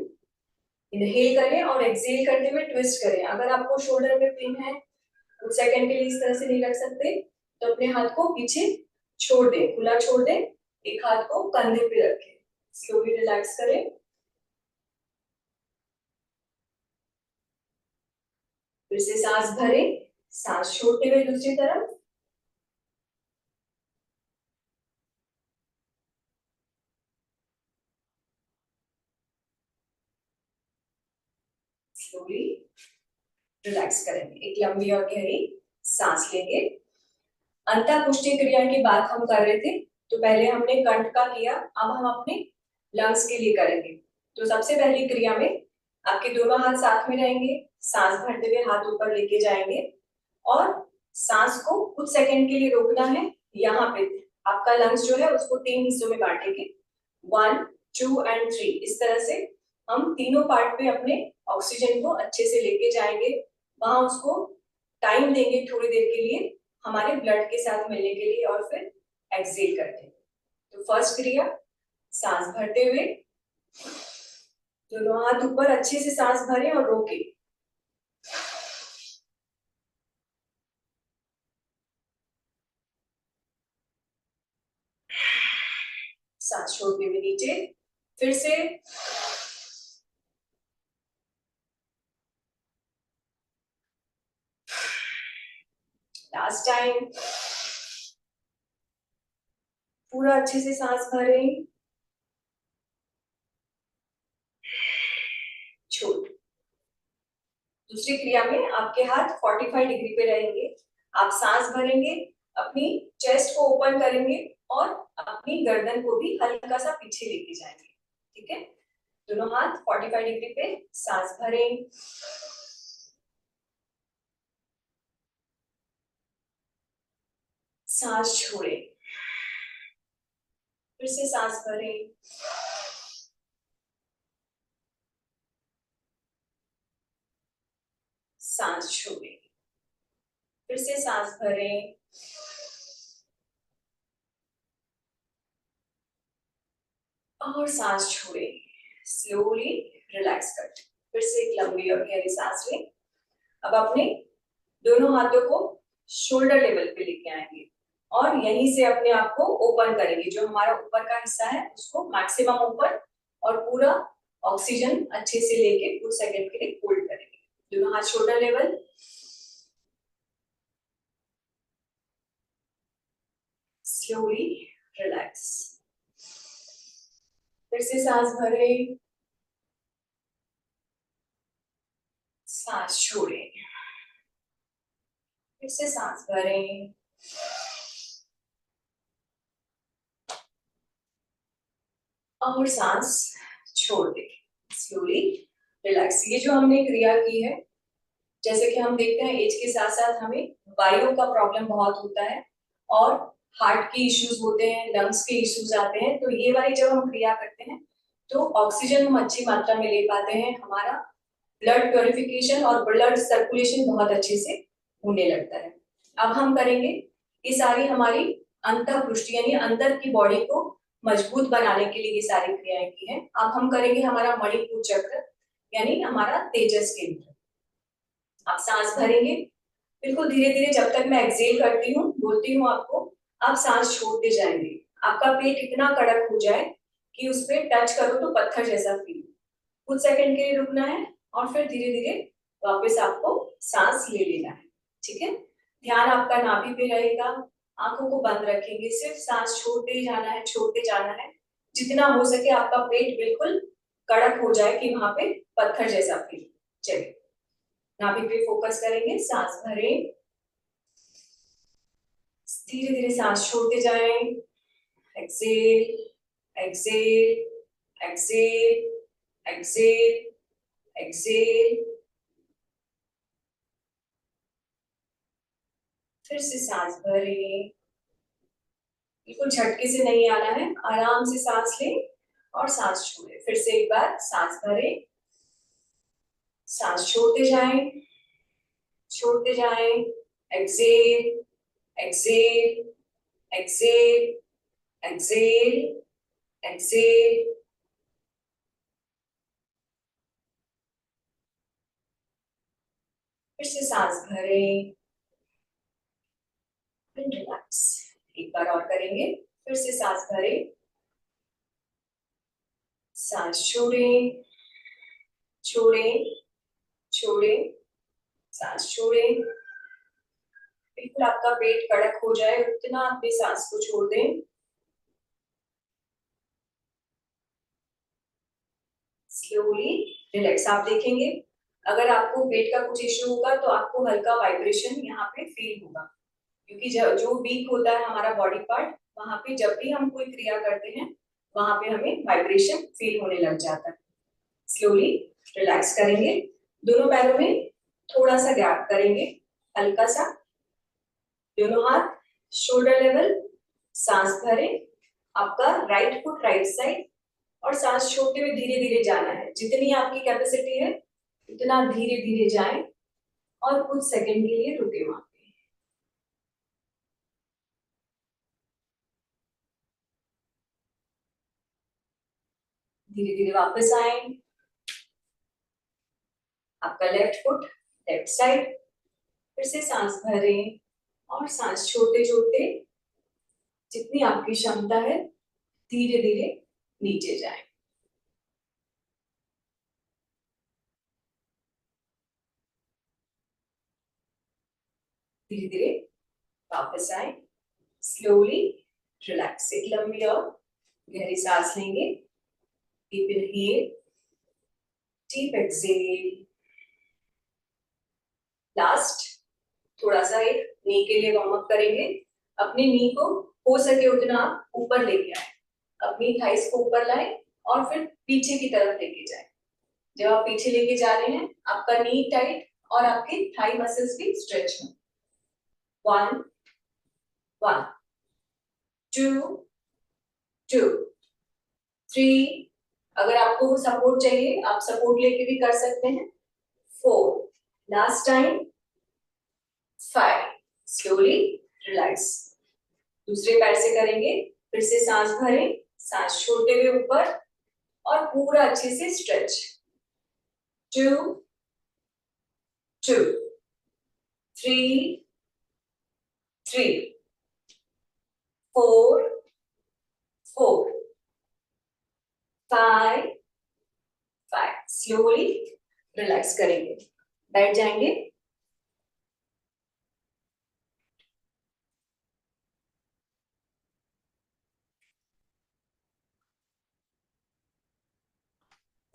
इनहेल करें और एक्सहेल करते हुए ट्विस्ट करें। अगर आपको शोल्डर में पेन है, कुछ सेकंड के लिए इस तरह से नहीं रख सकते, तो अपने हाथ को पीछे छोड़ दें, खुला छोड़ दें, एक हाथ को कंधे पे रखें। स्लोली रिलैक्स करें। फिर से सांस भरें, सांस छोड़ते हुए दूसरी तरफ। स्लोली रिलैक्स करेंगे, एक लंबी और गहरी सांस लेंगे। अंतःपुष्टि क्रिया की बात हम कर रहे थे, तो पहले हमने कंठ का किया, अब हम अपने लंग्स के लिए करेंगे। तो सबसे पहली क्रिया में आपके दोनों हाथ साथ में रहेंगे, सांस भरते हुए हाथ ऊपर लेके जाएंगे और सांस को कुछ सेकंड के लिए रोकना है। यहाँ पे आपका लंग्स जो है उसको 3 हिस्सों में बांटेंगे, 1 2 एंड 3। इस तरह से हम तीनों पार्ट पे अपने ऑक्सीजन को अच्छे से लेके जाएंगे, वहां उसको टाइम देंगे थोड़ी देर के लिए हमारे ब्लड के साथ मिलने के लिए और फिर एक्सहेल करते हैं। तो फर्स्ट क्रिया, सांस भरते हुए दोनों हाथ ऊपर अच्छे से सांस भरें और रोके। सांस छोड़ते हुए नीचे, फिर से लास्ट टाइम। पूरा अच्छे से सांस भरें, छोड़। दूसरी क्रिया में आपके हाथ 45 डिग्री पे रहेंगे। आप सांस भरेंगे, अपनी चेस्ट को ओपन करेंगे और अपनी गर्दन को भी हल्का सा पीछे लेके जाएंगे। ठीक है, दोनों हाथ 45 डिग्री पे, सांस भरें, सांस छोड़ें, फिर से सांस भरें, सांस छोड़ें, फिर से सांस भरें, और सांस छोड़ें। स्लोली रिलैक्स करते, फिर से एक लंबी और गहरी सांस लें। अब अपने दोनों हाथों को शोल्डर लेवल पे लेके आएंगे और यहीं से अपने आप को ओपन करेंगे। जो हमारा ऊपर का हिस्सा है उसको मैक्सिमम ऊपर, और पूरा ऑक्सीजन अच्छे से लेके कुछ सेकंड के लिए होल्ड करेंगे। दोनों हाथ शोल्डर लेवल, स्लोली रिलैक्स। फिर से सांस भरे, सांस छोड़े, फिर से सांस भरे, और सांस छोड़ दे, स्लोली रिलैक्स। ये जो हमने क्रिया की है, जैसे कि हम देखते हैं एज के साथ साथ हमें वायु का प्रॉब्लम बहुत होता है और हार्ट के इश्यूज होते हैं, लंग्स के इश्यूज आते हैं। तो ये वाली जब हम क्रिया करते हैं तो ऑक्सीजन हम अच्छी मात्रा में ले पाते हैं, हमारा ब्लड प्योरिफिकेशन और ब्लड सर्कुलेशन बहुत अच्छे से होने लगता है। अब हम करेंगे ये सारी हमारी अंतःपृष्ठ यानी अंदर की बॉडी को मजबूत बनाने के लिए ये सारी क्रियाएं की हैं। अब हम करेंगे हमारा मणिपुर चक्र यानी हमारा तेजस केंद्र। आप सांस भरेंगे बिल्कुल धीरे धीरे, जब तक मैं एक्सहेल करती हूँ बोलती हूँ आपको, आप सांस छोड़ते जाएंगे। आपका पेट इतना कड़क हो जाए कि उस पर टच करो तो पत्थर जैसा फील। कुछ सेकंड के लिए रुकना है और फिर धीरे धीरे वापस आपको सांस ले लेना है। ठीक है, ध्यान आपका नाभि पे रहेगा, आंखों को बंद रखेंगे, सिर्फ सांस छोड़ते ही जाना है, छोड़ते जाना है। जितना हो सके आपका पेट बिल्कुल कड़क हो जाए कि वहां पे पत्थर जैसा फील। चलिए, नाभि पे फोकस करेंगे, सांस भरें, धीरे धीरे सांस छोड़ते जाएं, exhale exhale exhale exhale exhale. फिर से सांस भरें, बिल्कुल झटके से नहीं आना है, आराम से सांस लें और सांस छोड़ें। फिर से एक बार सांस भरें, सांस छोड़ते जाएं, छोड़ते जाएं, exhale exhale exhale exhale exhale. फिर से सांस भरें, रिलैक्स। एक बार और करेंगे, फिर से सांस भरें, सांस छोड़ें, छोड़ें, छोड़ें, सांस छोड़ें। बिल्कुल आपका पेट कड़क हो जाए उतना अपनी सांस को छोड़ दें। Slowly relax. आप देखेंगे अगर आपको पेट का कुछ इश्यू होगा तो आपको हल्का वाइब्रेशन यहाँ पे फील होगा, क्योंकि जो वीक होता है हमारा बॉडी पार्ट, वहां पे जब भी हम कोई क्रिया करते हैं वहां पे हमें वाइब्रेशन फील होने लग जाता है। स्लोली रिलैक्स करेंगे, दोनों पैरों में थोड़ा सा गैप करेंगे, हल्का सा, दोनों हाथ शोल्डर लेवल, सांस भरें, आपका राइट फुट राइट साइड, और सांस छोड़ते हुए धीरे धीरे जाना है। जितनी आपकी कैपेसिटी है उतना धीरे धीरे जाएं और कुछ सेकंड के लिए रुके वहां पे। धीरे धीरे वापस आए, आपका लेफ्ट फुट लेफ्ट साइड, फिर से सांस भरें और सांस छोड़ते छोड़ते जितनी आपकी क्षमता है धीरे धीरे नीचे जाएं। धीरे धीरे वापस आए, स्लोली रिलैक्स। एक लंबी और गहरी सांस लेंगे, deep inhale, deep exhale. Last थोड़ा सा एक नी के लिए वार्म अप करेंगे। अपनी नी को हो सके उतना आप ऊपर लेके आए, अपनी थाइस को ऊपर लाए और फिर पीछे की तरफ लेके जाए। जब आप पीछे लेके जा रहे हैं आपका नी टाइट और आपके थाई मसल्स भी स्ट्रेच हो। 1 1 2 2 3, अगर आपको सपोर्ट चाहिए आप सपोर्ट लेके भी कर सकते हैं। 4, लास्ट टाइम, 5, स्लोली रिलैक्स। दूसरे पैर से करेंगे, फिर से सांस भरें, सांस छोड़ते हुए ऊपर और पूरा अच्छे से स्ट्रेच। 2 2 3 3 4 4 5 5। स्लोली रिलैक्स करेंगे। बैठ जाएंगे।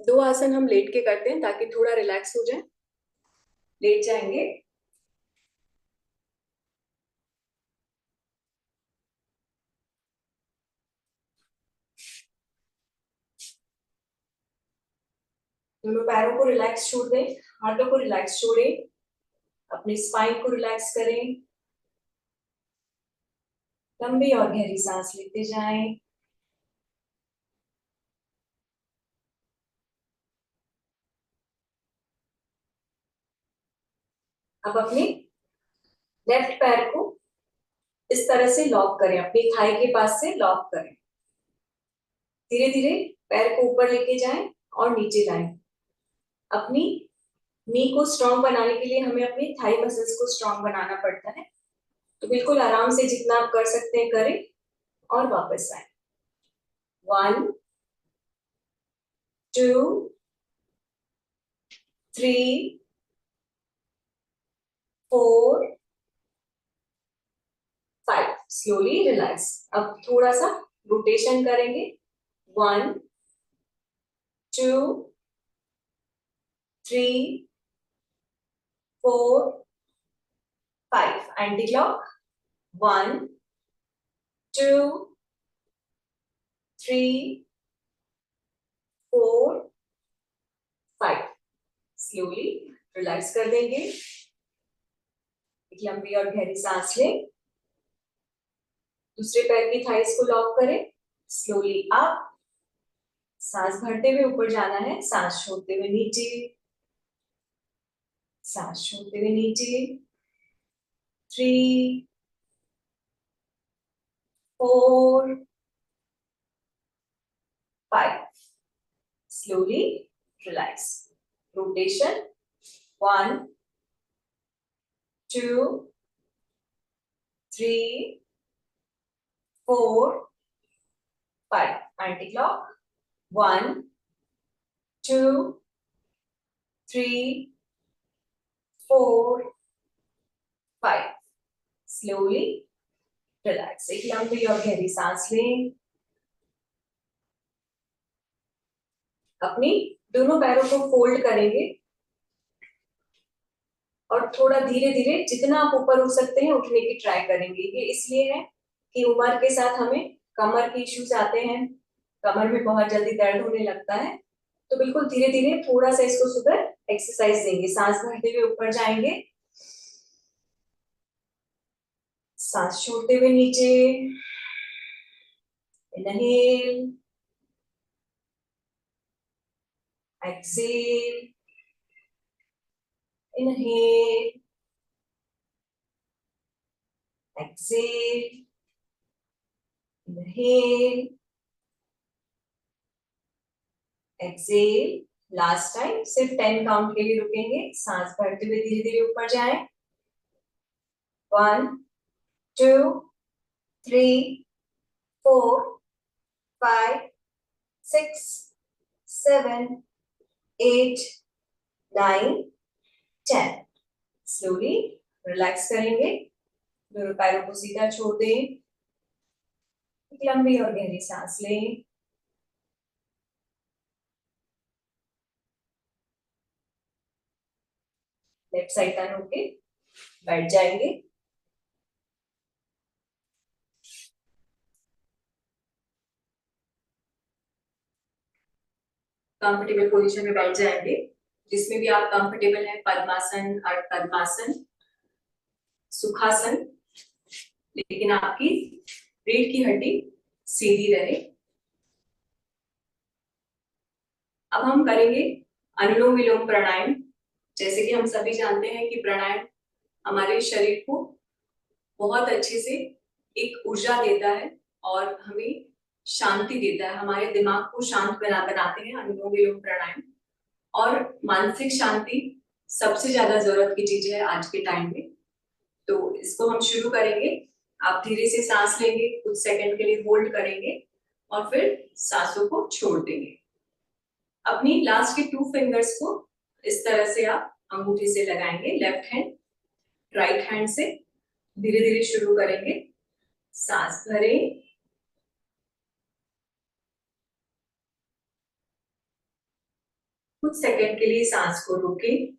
दो आसन हम लेट के करते हैं ताकि थोड़ा रिलैक्स हो जाए। लेट जाएंगे। दोनों पैरों को रिलैक्स छोड़ दें, हाथों को रिलैक्स छोड़ें, अपनी स्पाइन को रिलैक्स करें। लंबी और गहरी सांस लेते जाएं। अब अपने लेफ्ट पैर को इस तरह से लॉक करें, अपनी थाई के पास से लॉक करें। धीरे धीरे पैर को ऊपर लेके जाएं और नीचे लाएं। अपनी नी को स्ट्रॉन्ग बनाने के लिए हमें अपनी थाई मसल्स को स्ट्रॉन्ग बनाना पड़ता है, तो बिल्कुल आराम से जितना आप कर सकते हैं करें और वापस आए। 1 2 3 4 5। Slowly relax. अब थोड़ा सा रोटेशन करेंगे। 1 2 3 4 5। Anti clock. 1 2 3 4 5। स्लोली रिलैक्स कर देंगे। एक लंबी और गहरी सांस लें। दूसरे पैर की थाइस को लॉक करें। Slowly up. सांस भरते हुए ऊपर जाना है, सांस छोड़ते हुए नीचे, सांस छोड़ते हुए नीचे। 3 4 5। Slowly relax. Rotation. 1 2 3 4 5। Anti clock. 1 2 3 4 5। Slowly relax. एक लंबी और गहरी सांस लें। अपनी दोनों पैरों को फोल्ड करेंगे और थोड़ा धीरे धीरे जितना आप ऊपर उठ सकते हैं उठने की ट्राई करेंगे। ये इसलिए है कि उम्र के साथ हमें कमर के इश्यूज आते हैं, कमर में बहुत जल्दी दर्द होने लगता है, तो बिल्कुल धीरे धीरे थोड़ा सा इसको सुबह एक्सरसाइज देंगे। सांस भरते हुए ऊपर जाएंगे, सांस छोड़ते हुए नीचे। Inhale, exhale, inhale, exhale, inhale, exhale. Last time सिर्फ 10 काउंट के लिए रुकेंगे। सांस भरते हुए धीरे धीरे ऊपर जाएं। 1 2 3 4 5 6 7 8 9 10। स्लोली रिलैक्स करेंगे। दोनों पैरों को सीधा छोड़ दें। एक लंबी और गहरी सांस लें। लेफ्ट साइड टर्न होके बैठ जाएंगे। कंफर्टेबल पोजीशन में बैठ जाएंगे, जिसमें भी आप कंफर्टेबल हैं। पद्मासन, अर्ध पद्मासन, सुखासन, लेकिन आपकी रीढ़ की हड्डी सीधी रहे। अब हम करेंगे अनुलोम विलोम प्राणायाम। जैसे कि हम सभी जानते हैं कि प्राणायाम हमारे शरीर को बहुत अच्छे से एक ऊर्जा देता है और हमें शांति देता है, हमारे दिमाग को शांत बनाते हैं अनुलोम विलोम प्राणायाम। और मानसिक शांति सबसे ज्यादा जरूरत की चीज है आज के टाइम में। तो इसको हम शुरू करेंगे। आप धीरे से सांस लेंगे, कुछ सेकंड के लिए होल्ड करेंगे और फिर सांसों को छोड़ देंगे। अपनी लास्ट के 2 फिंगर्स को इस तरह से आप अंगूठे से लगाएंगे, लेफ्ट हैंड राइट हैंड से धीरे धीरे शुरू करेंगे। सांस भरें, कुछ सेकंड के लिए सांस को रोकें,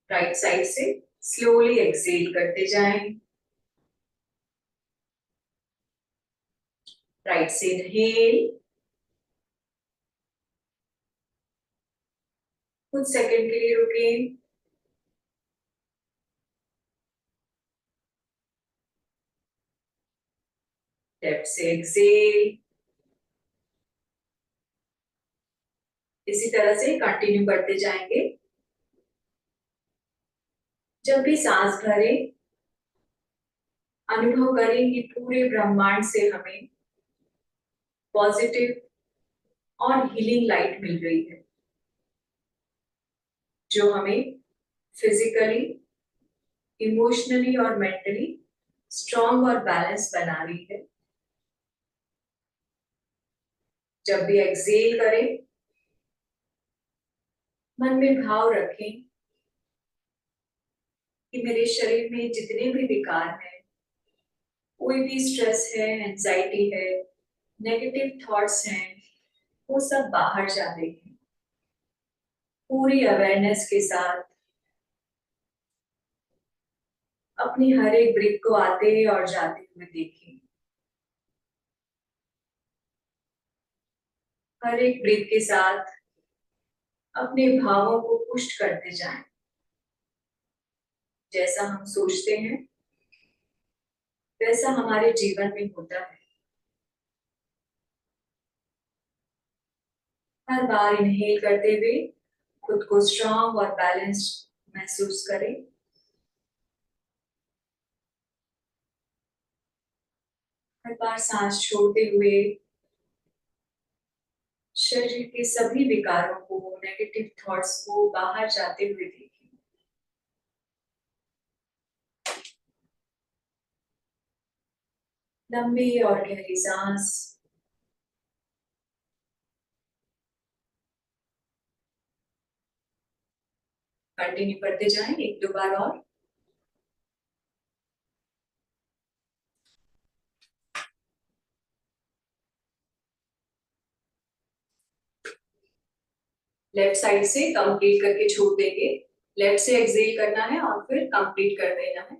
राइट साइड से स्लोली एक्सेल करते जाएं, राइट से इनहेल, कुछ सेकंड के लिए रुकें, लेफ्ट से एक्सेल। इसी तरह से कंटिन्यू करते जाएंगे। जब भी सांस भरें, अनुभव करें कि पूरे ब्रह्मांड से हमें पॉजिटिव और हीलिंग लाइट मिल रही है, जो हमें फिजिकली, इमोशनली और मेंटली स्ट्रॉन्ग और बैलेंस बना रही है। जब भी एक्सेल करें, मन में भाव रखें कि मेरे शरीर में जितने भी विकार हैं, कोई भी स्ट्रेस है, एंजाइटी है, नेगेटिव थॉट्स हैं, वो सब बाहर जा रहे हैं। पूरी अवेयरनेस के साथ अपनी हर एक ब्रीथ को आते और जाते हुए देखें। हर एक ब्रीथ के साथ अपने भावों को पुष्ट करते जाएं। जैसा हम सोचते हैं वैसा हमारे जीवन में होता है। हर बार इनहेल करते हुए खुद को स्ट्रांग और बैलेंस्ड महसूस करें। हर बार सांस छोड़ते हुए शरीर के सभी विकारों को, नेगेटिव थॉट्स को बाहर जाते हुए देखें। लंबी और गहरी सांस। कंटिन्यू करते जाएं, एक दो बार और। लेफ्ट साइड से कंप्लीट करके छोड़ देंगे। लेफ्ट से एक्सेल करना है और फिर कंप्लीट कर देना है।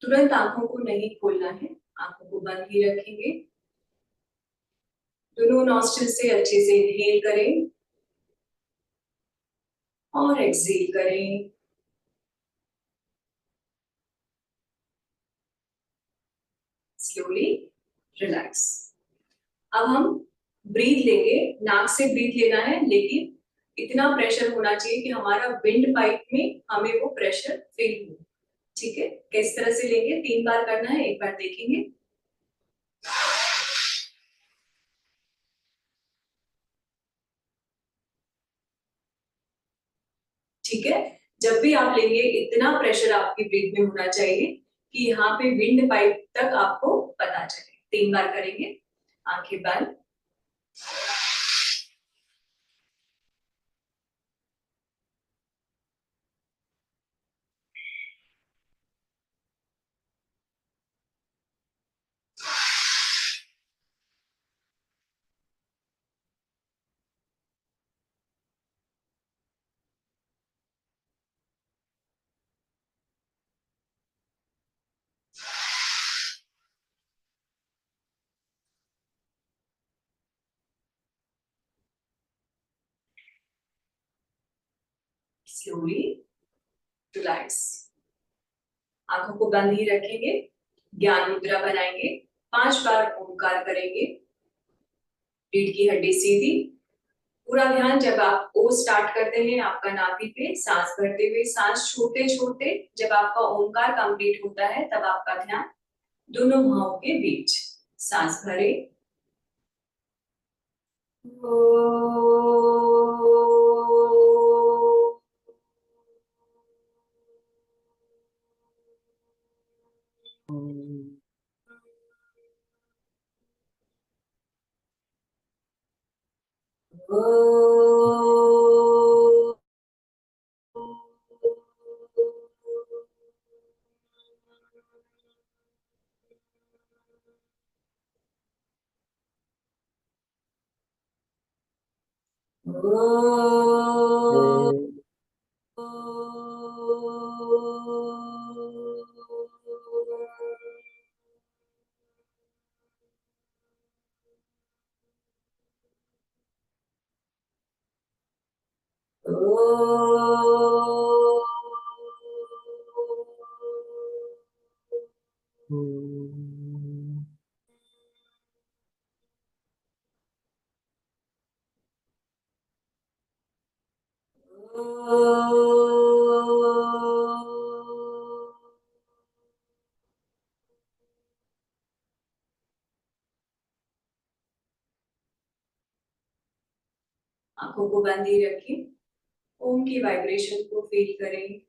तुरंत आंखों को नहीं खोलना है, आंखों को बंद ही रखेंगे। दोनों नॉस्ट्रिल से अच्छे से इनहेल करें और एक्सेल करें। Slowly relax. अब हम ब्रीथ लेंगे। नाक से ब्रीथ लेना है, लेकिन इतना प्रेशर होना चाहिए कि हमारा विंड पाइप में हमें वो प्रेशर फील हो। ठीक है, किस तरह से लेंगे? 3 बार करना है, एक बार देखेंगे। ठीक है, जब भी आप लेंगे इतना प्रेशर आपकी ब्रीथ में होना चाहिए कि यहाँ पे विंड पाइप तक आपको पता चले। 3 बार करेंगे, आंखें बंद। Slowly relax. आंखों को बंद ही रखेंगे, ज्ञान मुद्रा बनाएंगे। 5 बार ओंकार करेंगे। रीढ़ की हड्डी सीधी। पूरा ध्यान जब आप ओ स्टार्ट करते हैं आपका नाभि पे, सांस भरते हुए, सांस छोड़ते छोड़ते जब आपका ओंकार कंप्लीट होता है तब आपका ध्यान दोनों भावों के बीच। सांस भरे, आंखों को बंद ही रखें। ओम की वाइब्रेशन को फील करें।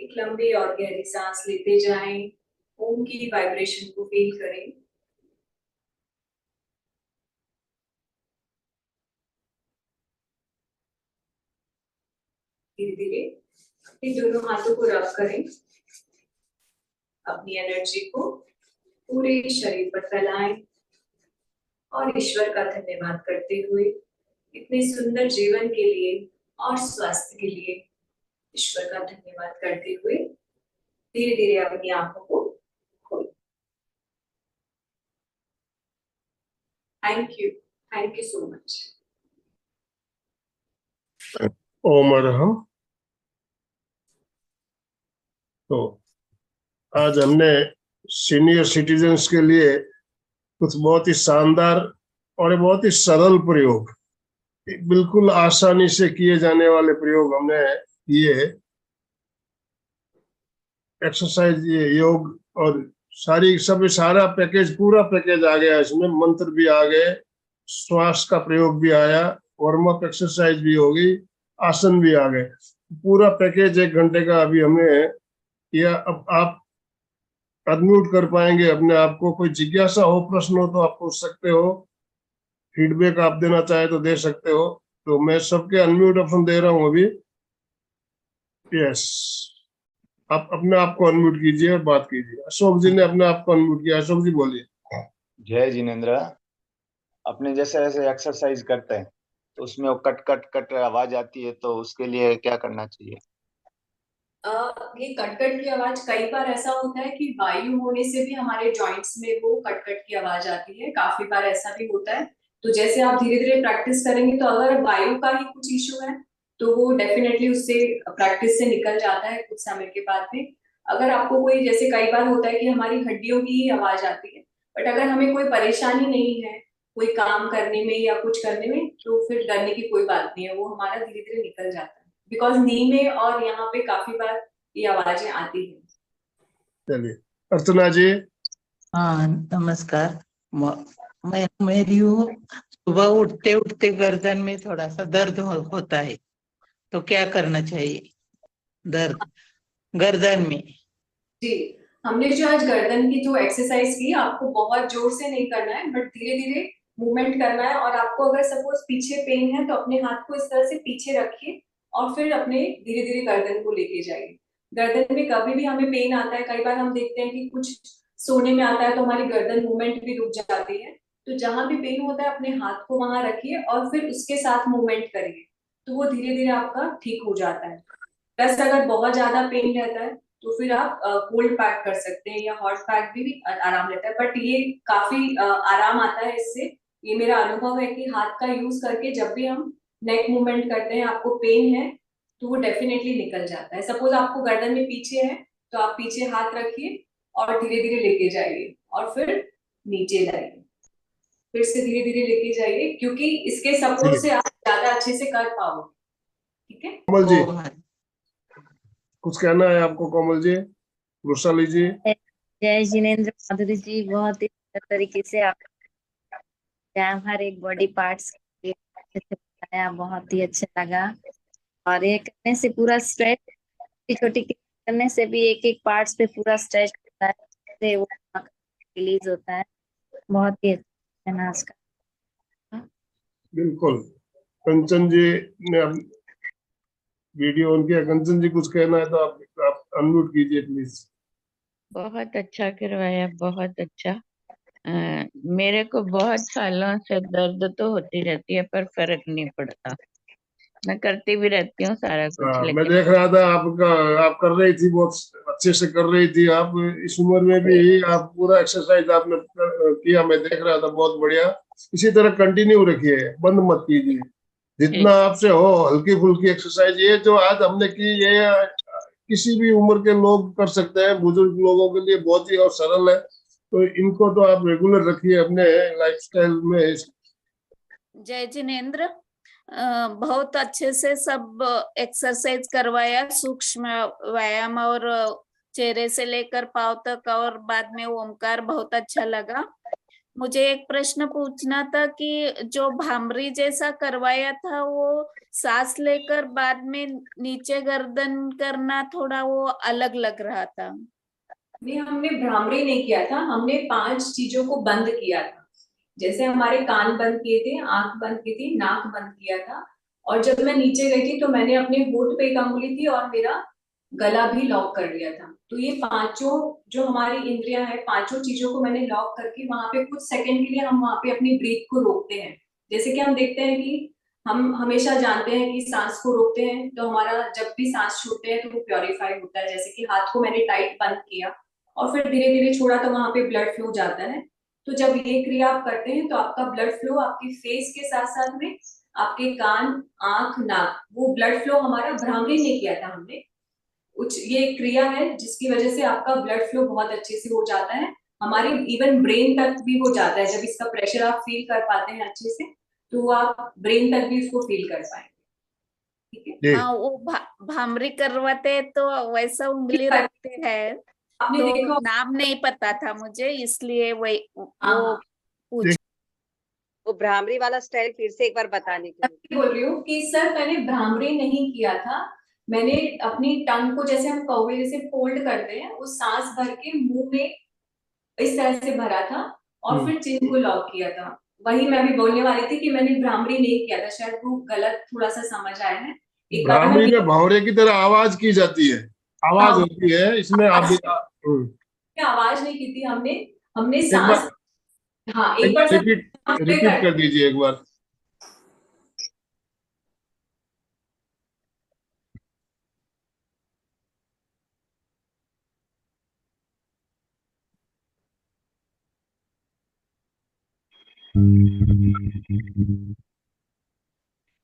एक लंबी और गहरी सांस लेते जाएं। ओम की वाइब्रेशन को फील करें। धीरे धीरे इन दोनों हाथों को रब करें। अपनी एनर्जी को पूरे शरीर पर फैलाएं और ईश्वर का धन्यवाद करते हुए इतने सुंदर जीवन के लिए और स्वास्थ्य के लिए ईश्वर का धन्यवाद करते हुए धीरे धीरे अपनी आंखों को खोलें। Thank you so much. ओम अरहम। तो आज हमने सीनियर सिटीजन्स के लिए कुछ बहुत ही शानदार और बहुत ही सरल प्रयोग, बिल्कुल आसानी से किए जाने वाले प्रयोग हमने किए। एक्सरसाइज, ये योग और सारा पैकेज, पूरा पैकेज आ गया इसमें। मंत्र भी आ गए, श्वास का प्रयोग भी आया, वार्म अप एक्सरसाइज भी होगी, आसन भी आ गए। पूरा पैकेज 1 घंटे का अभी हमें किया। अब आप अनम्यूट कर पाएंगे अपने आप को। कोई जिज्ञासा हो, प्रश्न हो तो आप पूछ सकते हो, फीडबैक आप देना चाहे तो दे सकते हो। तो मैं सबके अनम्यूट ऑप्शन दे रहा हूं अभी। यस, आप अपने आप को अनम्यूट कीजिए और बात कीजिए। अशोक जी ने अपने आप को अनम्यूट किया। अशोक जी बोलिए। जय जिनेन्द्र। अपने जैसे ऐसे एक्सरसाइज करते हैं तो उसमें वो कट कट कट आवाज आती है, तो उसके लिए क्या करना चाहिए? ये कटकट की आवाज, कई बार ऐसा होता है कि वायु होने से भी हमारे जॉइंट्स में वो कटकट की आवाज आती है। काफी बार ऐसा भी होता है। तो जैसे आप धीरे धीरे प्रैक्टिस करेंगे तो अगर वायु का ही कुछ इशू है तो वो डेफिनेटली उससे प्रैक्टिस से निकल जाता है कुछ समय के बाद में। अगर आपको कोई, जैसे कई बार होता है कि हमारी हड्डियों की ही आवाज आती है, बट अगर हमें कोई परेशानी नहीं है कोई काम करने में या कुछ करने में, तो फिर डरने की कोई बात नहीं है, वो हमारा धीरे धीरे निकल जाता है। बिकॉज नी में और यहाँ पे काफी बार ये आवाजें आती हैं। चलिए, अर्चना जी। हाँ नमस्कार। मेरी सुबह उठते उठते गर्दन में थोड़ा सा दर्द होता है, तो क्या करना चाहिए? दर्द गर्दन में। जी, हमने जो आज गर्दन की जो एक्सरसाइज की, आपको बहुत जोर से नहीं करना है बट धीरे धीरे मूवमेंट करना है। और आपको अगर सपोज पीछे पेन है तो अपने हाथ को इस तरह से पीछे रखिए और फिर अपने धीरे धीरे गर्दन को लेके जाइए। गर्दन में कभी भी हमें पेन आता है, कई बार हम देखते हैं कि कुछ सोने में आता है तो हमारी गर्दन मूवमेंट भी रुक जाती है। तो जहां भी पेन होता है अपने हाथ को वहां रखिए और फिर उसके साथ मूवमेंट करिए, तो वो धीरे धीरे आपका ठीक हो जाता है। प्लस अगर बहुत ज्यादा पेन रहता है तो फिर आप कोल्ड पैक कर सकते हैं या हॉट पैक भी आराम लेता है। बट ये काफी आराम आता है इससे। ये मेरा अनुभव है कि हाथ का यूज करके जब भी हम नेक मूवमेंट करते हैं, आपको पेन है तो वो डेफिनेटली निकल जाता है। सपोज आपको गर्दन में पीछे है तो आप पीछे हाथ रखिए और धीरे धीरे लेके जाइए और फिर नीचे लाइए, फिर से धीरे धीरे लेके जाइए, क्योंकि इसके सपोर्ट से आप ज्यादा अच्छे से कर पाओगे। ठीक है कोमल जी, कुछ कहना है आपको? कोमल जी, वृषाली जी। जय जिनेन्द्र। माधुरी जी, बहुत ही अच्छे तरीके से आप हर एक बॉडी पार्ट्स अच्छे से बताया, बहुत ही अच्छा लगा। और ये करने से पूरा स्ट्रेच, छोटी छोटी करने से भी एक एक पार्ट्स पे पूरा स्ट्रेच होता है, इससे वो रिलीज होता है। बहुत ही अच्छा है नाच का। बिल्कुल। कंचन जी ने वीडियो ऑन किया। कंचन जी कुछ कहना है तो आप अनम्यूट कीजिए प्लीज। बहुत अच्छा करवाया, बहुत अच्छा। मेरे को बहुत सालों से दर्द तो होती रहती है पर फर्क नहीं पड़ता। मैं करती भी रहती हूँ सारा कुछ, मैं लेकिन देख रहा था आपका, आप कर रही थी, बहुत अच्छे से कर रही थी। आप इस उम्र में भी आप पूरा एक्सरसाइज आपने किया, मैं देख रहा था, बहुत बढ़िया। इसी तरह कंटिन्यू रखिए, बंद मत कीजिए। जितना ठीक। आपसे हो हल्की फुल्की एक्सरसाइज, ये जो आज हमने की, ये किसी भी उम्र के लोग कर सकते हैं। बुजुर्ग लोगों के लिए बहुत ही और सरल है, तो इनको तो आप रेगुलर रखिए अपने लाइफस्टाइल में। जय जिनेन्द्र, बहुत अच्छे से सब एक्सरसाइज करवाया, सूक्ष्म व्यायाम और चेहरे से लेकर पांव तक, और बाद में ओमकार, बहुत अच्छा लगा। मुझे एक प्रश्न पूछना था कि जो भ्रामरी जैसा करवाया था, वो सांस लेकर बाद में नीचे गर्दन करना, थोड़ा वो अलग लग रहा था। नहीं, हमने भ्रामरी नहीं किया था, हमने 5 चीजों को बंद किया था। जैसे हमारे कान बंद किए थे, आंख बंद की थी, नाक बंद किया था, और जब मैं नीचे गई थी तो मैंने अपने होंठ पे एक अंगुली थी और मेरा गला भी लॉक कर लिया था। तो ये पांचों जो हमारी इंद्रियां हैं, पांचों चीजों को मैंने लॉक करके वहां पे कुछ सेकंड के लिए हम वहां पे अपनी ब्रीथ को रोकते हैं। जैसे कि हम देखते हैं कि हम हमेशा जानते हैं कि सांस को रोकते हैं तो हमारा जब भी सांस छूटते हैं तो वो प्योरीफाई होता है। जैसे कि हाथ को मैंने टाइट बंद किया और फिर धीरे धीरे छोड़ा तो वहां पे ब्लड फ्लो जाता है। तो जब ये क्रिया आप करते हैं तो आपका ब्लड फ्लो आपके फेस के साथ साथ में आपके कान, आंख, नाक, वो ब्लड फ्लो हमारा भ्रामरी नहीं किया था हमने। कुछ ये क्रिया है जिसकी वजह से आपका ब्लड फ्लो बहुत अच्छे से हो जाता है, हमारी इवन ब्रेन तक भी हो जाता है। जब इसका प्रेशर आप फील कर पाते हैं अच्छे से तो आप ब्रेन तक भी उसको फील कर पाएंगे। ठीक है। हाँ, वो भ्रामरी करवाते हैं तो वैसा उंगली रखते हैं, आपने तो देखा नाम नहीं पता था मुझे, इसलिए वही वो हाँ, पूछ। वो भ्रामरी वाला स्टाइल फिर से एक बार बताने के लिए। बोल रही हूँ कि सर मैंने भ्रामरी नहीं किया था। मैंने अपनी टंग को जैसे हम कौवे जैसे फोल्ड करते हैं, उस सांस भर के मुंह में इस तरह से भरा था और फिर चिन को लॉक किया था। वही मैं भी बोलने वाली थी कि मैंने भ्रामरी नहीं किया था, शायद वो गलत थोड़ा सा समझ आया है। एक बार भ्रामरी में भंवरे की तरह आवाज की जाती है, आवाज हाँ, होती है इसमें। आप भी आवाज नहीं की थी हमने, हमने एक बार सांस, हाँ एक बार रिपीट रिपीट कर दीजिए एक बार।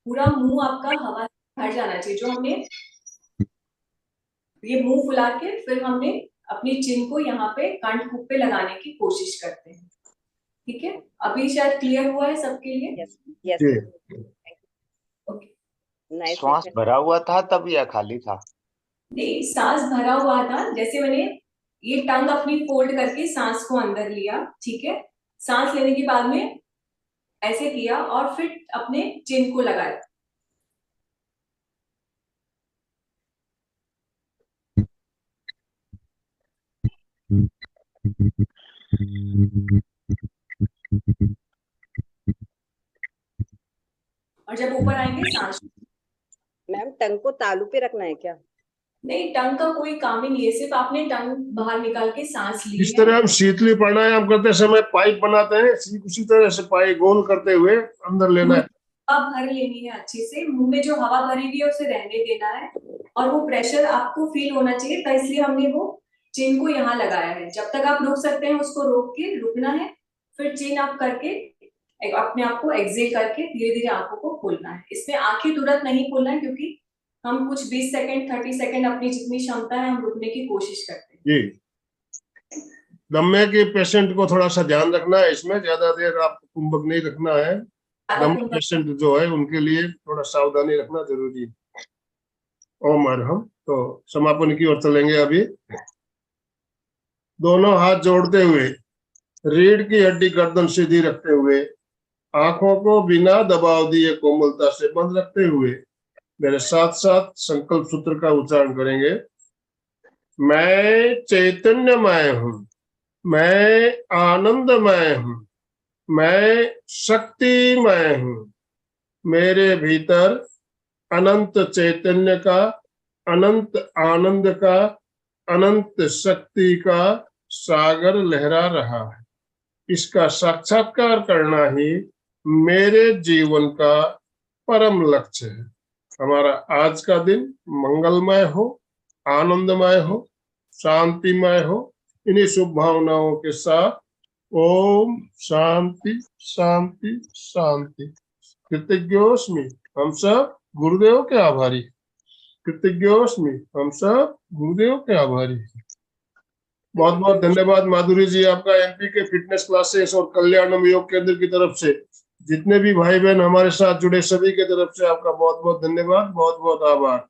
पूरा मुंह आपका हवा से भर जाना चाहिए। जो हमने ये मुंह फुला के फिर हमने अपनी चिन को यहाँ पे कंठकूप पे लगाने की कोशिश करते हैं। ठीक है, अभी शायद क्लियर हुआ है सबके लिए। Yes yes, okay. नाइस। श्वास भरा हुआ था तब या खाली था? नहीं, सांस भरा हुआ था। जैसे मैंने ये टंग अपनी फोल्ड करके सांस को अंदर लिया, ठीक है, सांस लेने के बाद में ऐसे किया और फिर अपने चिन को लगाया। और जब ऊपर आएंगे सांस, मैम टंग को तालू पे रखना है क्या? नहीं, टंग का कोई काम ही नहीं है, सिर्फ आपने टंग बाहर निकाल के सांस ली जिस है। तरह हम शीतली प्राणायाम करते समय पाइप बनाते हैं, उसी तरह से पाइप गोल करते हुए अंदर लेना है। हवा भर लेनी है अच्छे से, मुंह में जो हवा भरी हुई है उसे रहने देना है और वो प्रेशर आपको फील होना चाहिए। तो इसलिए हमने वो चिन को यहाँ लगाया है। जब तक आप रुक सकते हैं उसको रोक के रुकना है, फिर चिन आप करके अपने आप को एक्सेल करके धीरे धीरे आंखों को खोलना है। इसमें आंखें तुरंत नहीं खोलना है क्योंकि हम कुछ 20 सेकंड 30 सेकंड अपनी जितनी क्षमता है हम रुकने की कोशिश करते हैं। जी, दम्मे के पेशेंट को थोड़ा सा ध्यान रखना है, इसमें ज्यादा देर आप कुंभक नहीं रखना है। दम्मे पेशेंट जो है उनके लिए थोड़ा सावधानी रखना जरूरी है। ओम अरहम। तो समापन की ओर चलेंगे अभी। दोनों हाथ जोड़ते हुए, रीढ़ की हड्डी गर्दन सीधी रखते हुए, आंखों को बिना दबाव दिए कोमलता से बंद रखते हुए मेरे साथ साथ संकल्प सूत्र का उच्चारण करेंगे। मैं चैतन्यमय हूँ, मैं आनंदमय हूँ, मैं शक्तिमय हूँ, मेरे भीतर अनंत चैतन्य का, अनंत आनंद का, अनंत शक्ति का सागर लहरा रहा है। इसका साक्षात्कार करना ही मेरे जीवन का परम लक्ष्य है। हमारा आज का दिन मंगलमय हो, आनंदमय हो, शांतिमय हो। इन्हीं शुभ भावनाओं के साथ ओम शांति शांति शांति। कृतज्ञोस्मि, हम सब गुरुदेव के आभारी। कृतज्ञोस्मि, हम सब गुरुदेव के आभारी। बहुत बहुत धन्यवाद माधुरी जी, आपका एमपी के फिटनेस क्लासेस और कल्याणम योग केंद्र की तरफ से जितने भी भाई बहन हमारे साथ जुड़े सभी के तरफ से आपका बहुत बहुत धन्यवाद, बहुत बहुत आभार।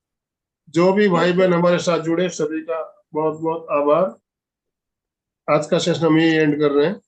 जो भी भाई बहन हमारे साथ जुड़े सभी का बहुत बहुत आभार। आज का सेशन हम यही एंड कर रहे हैं।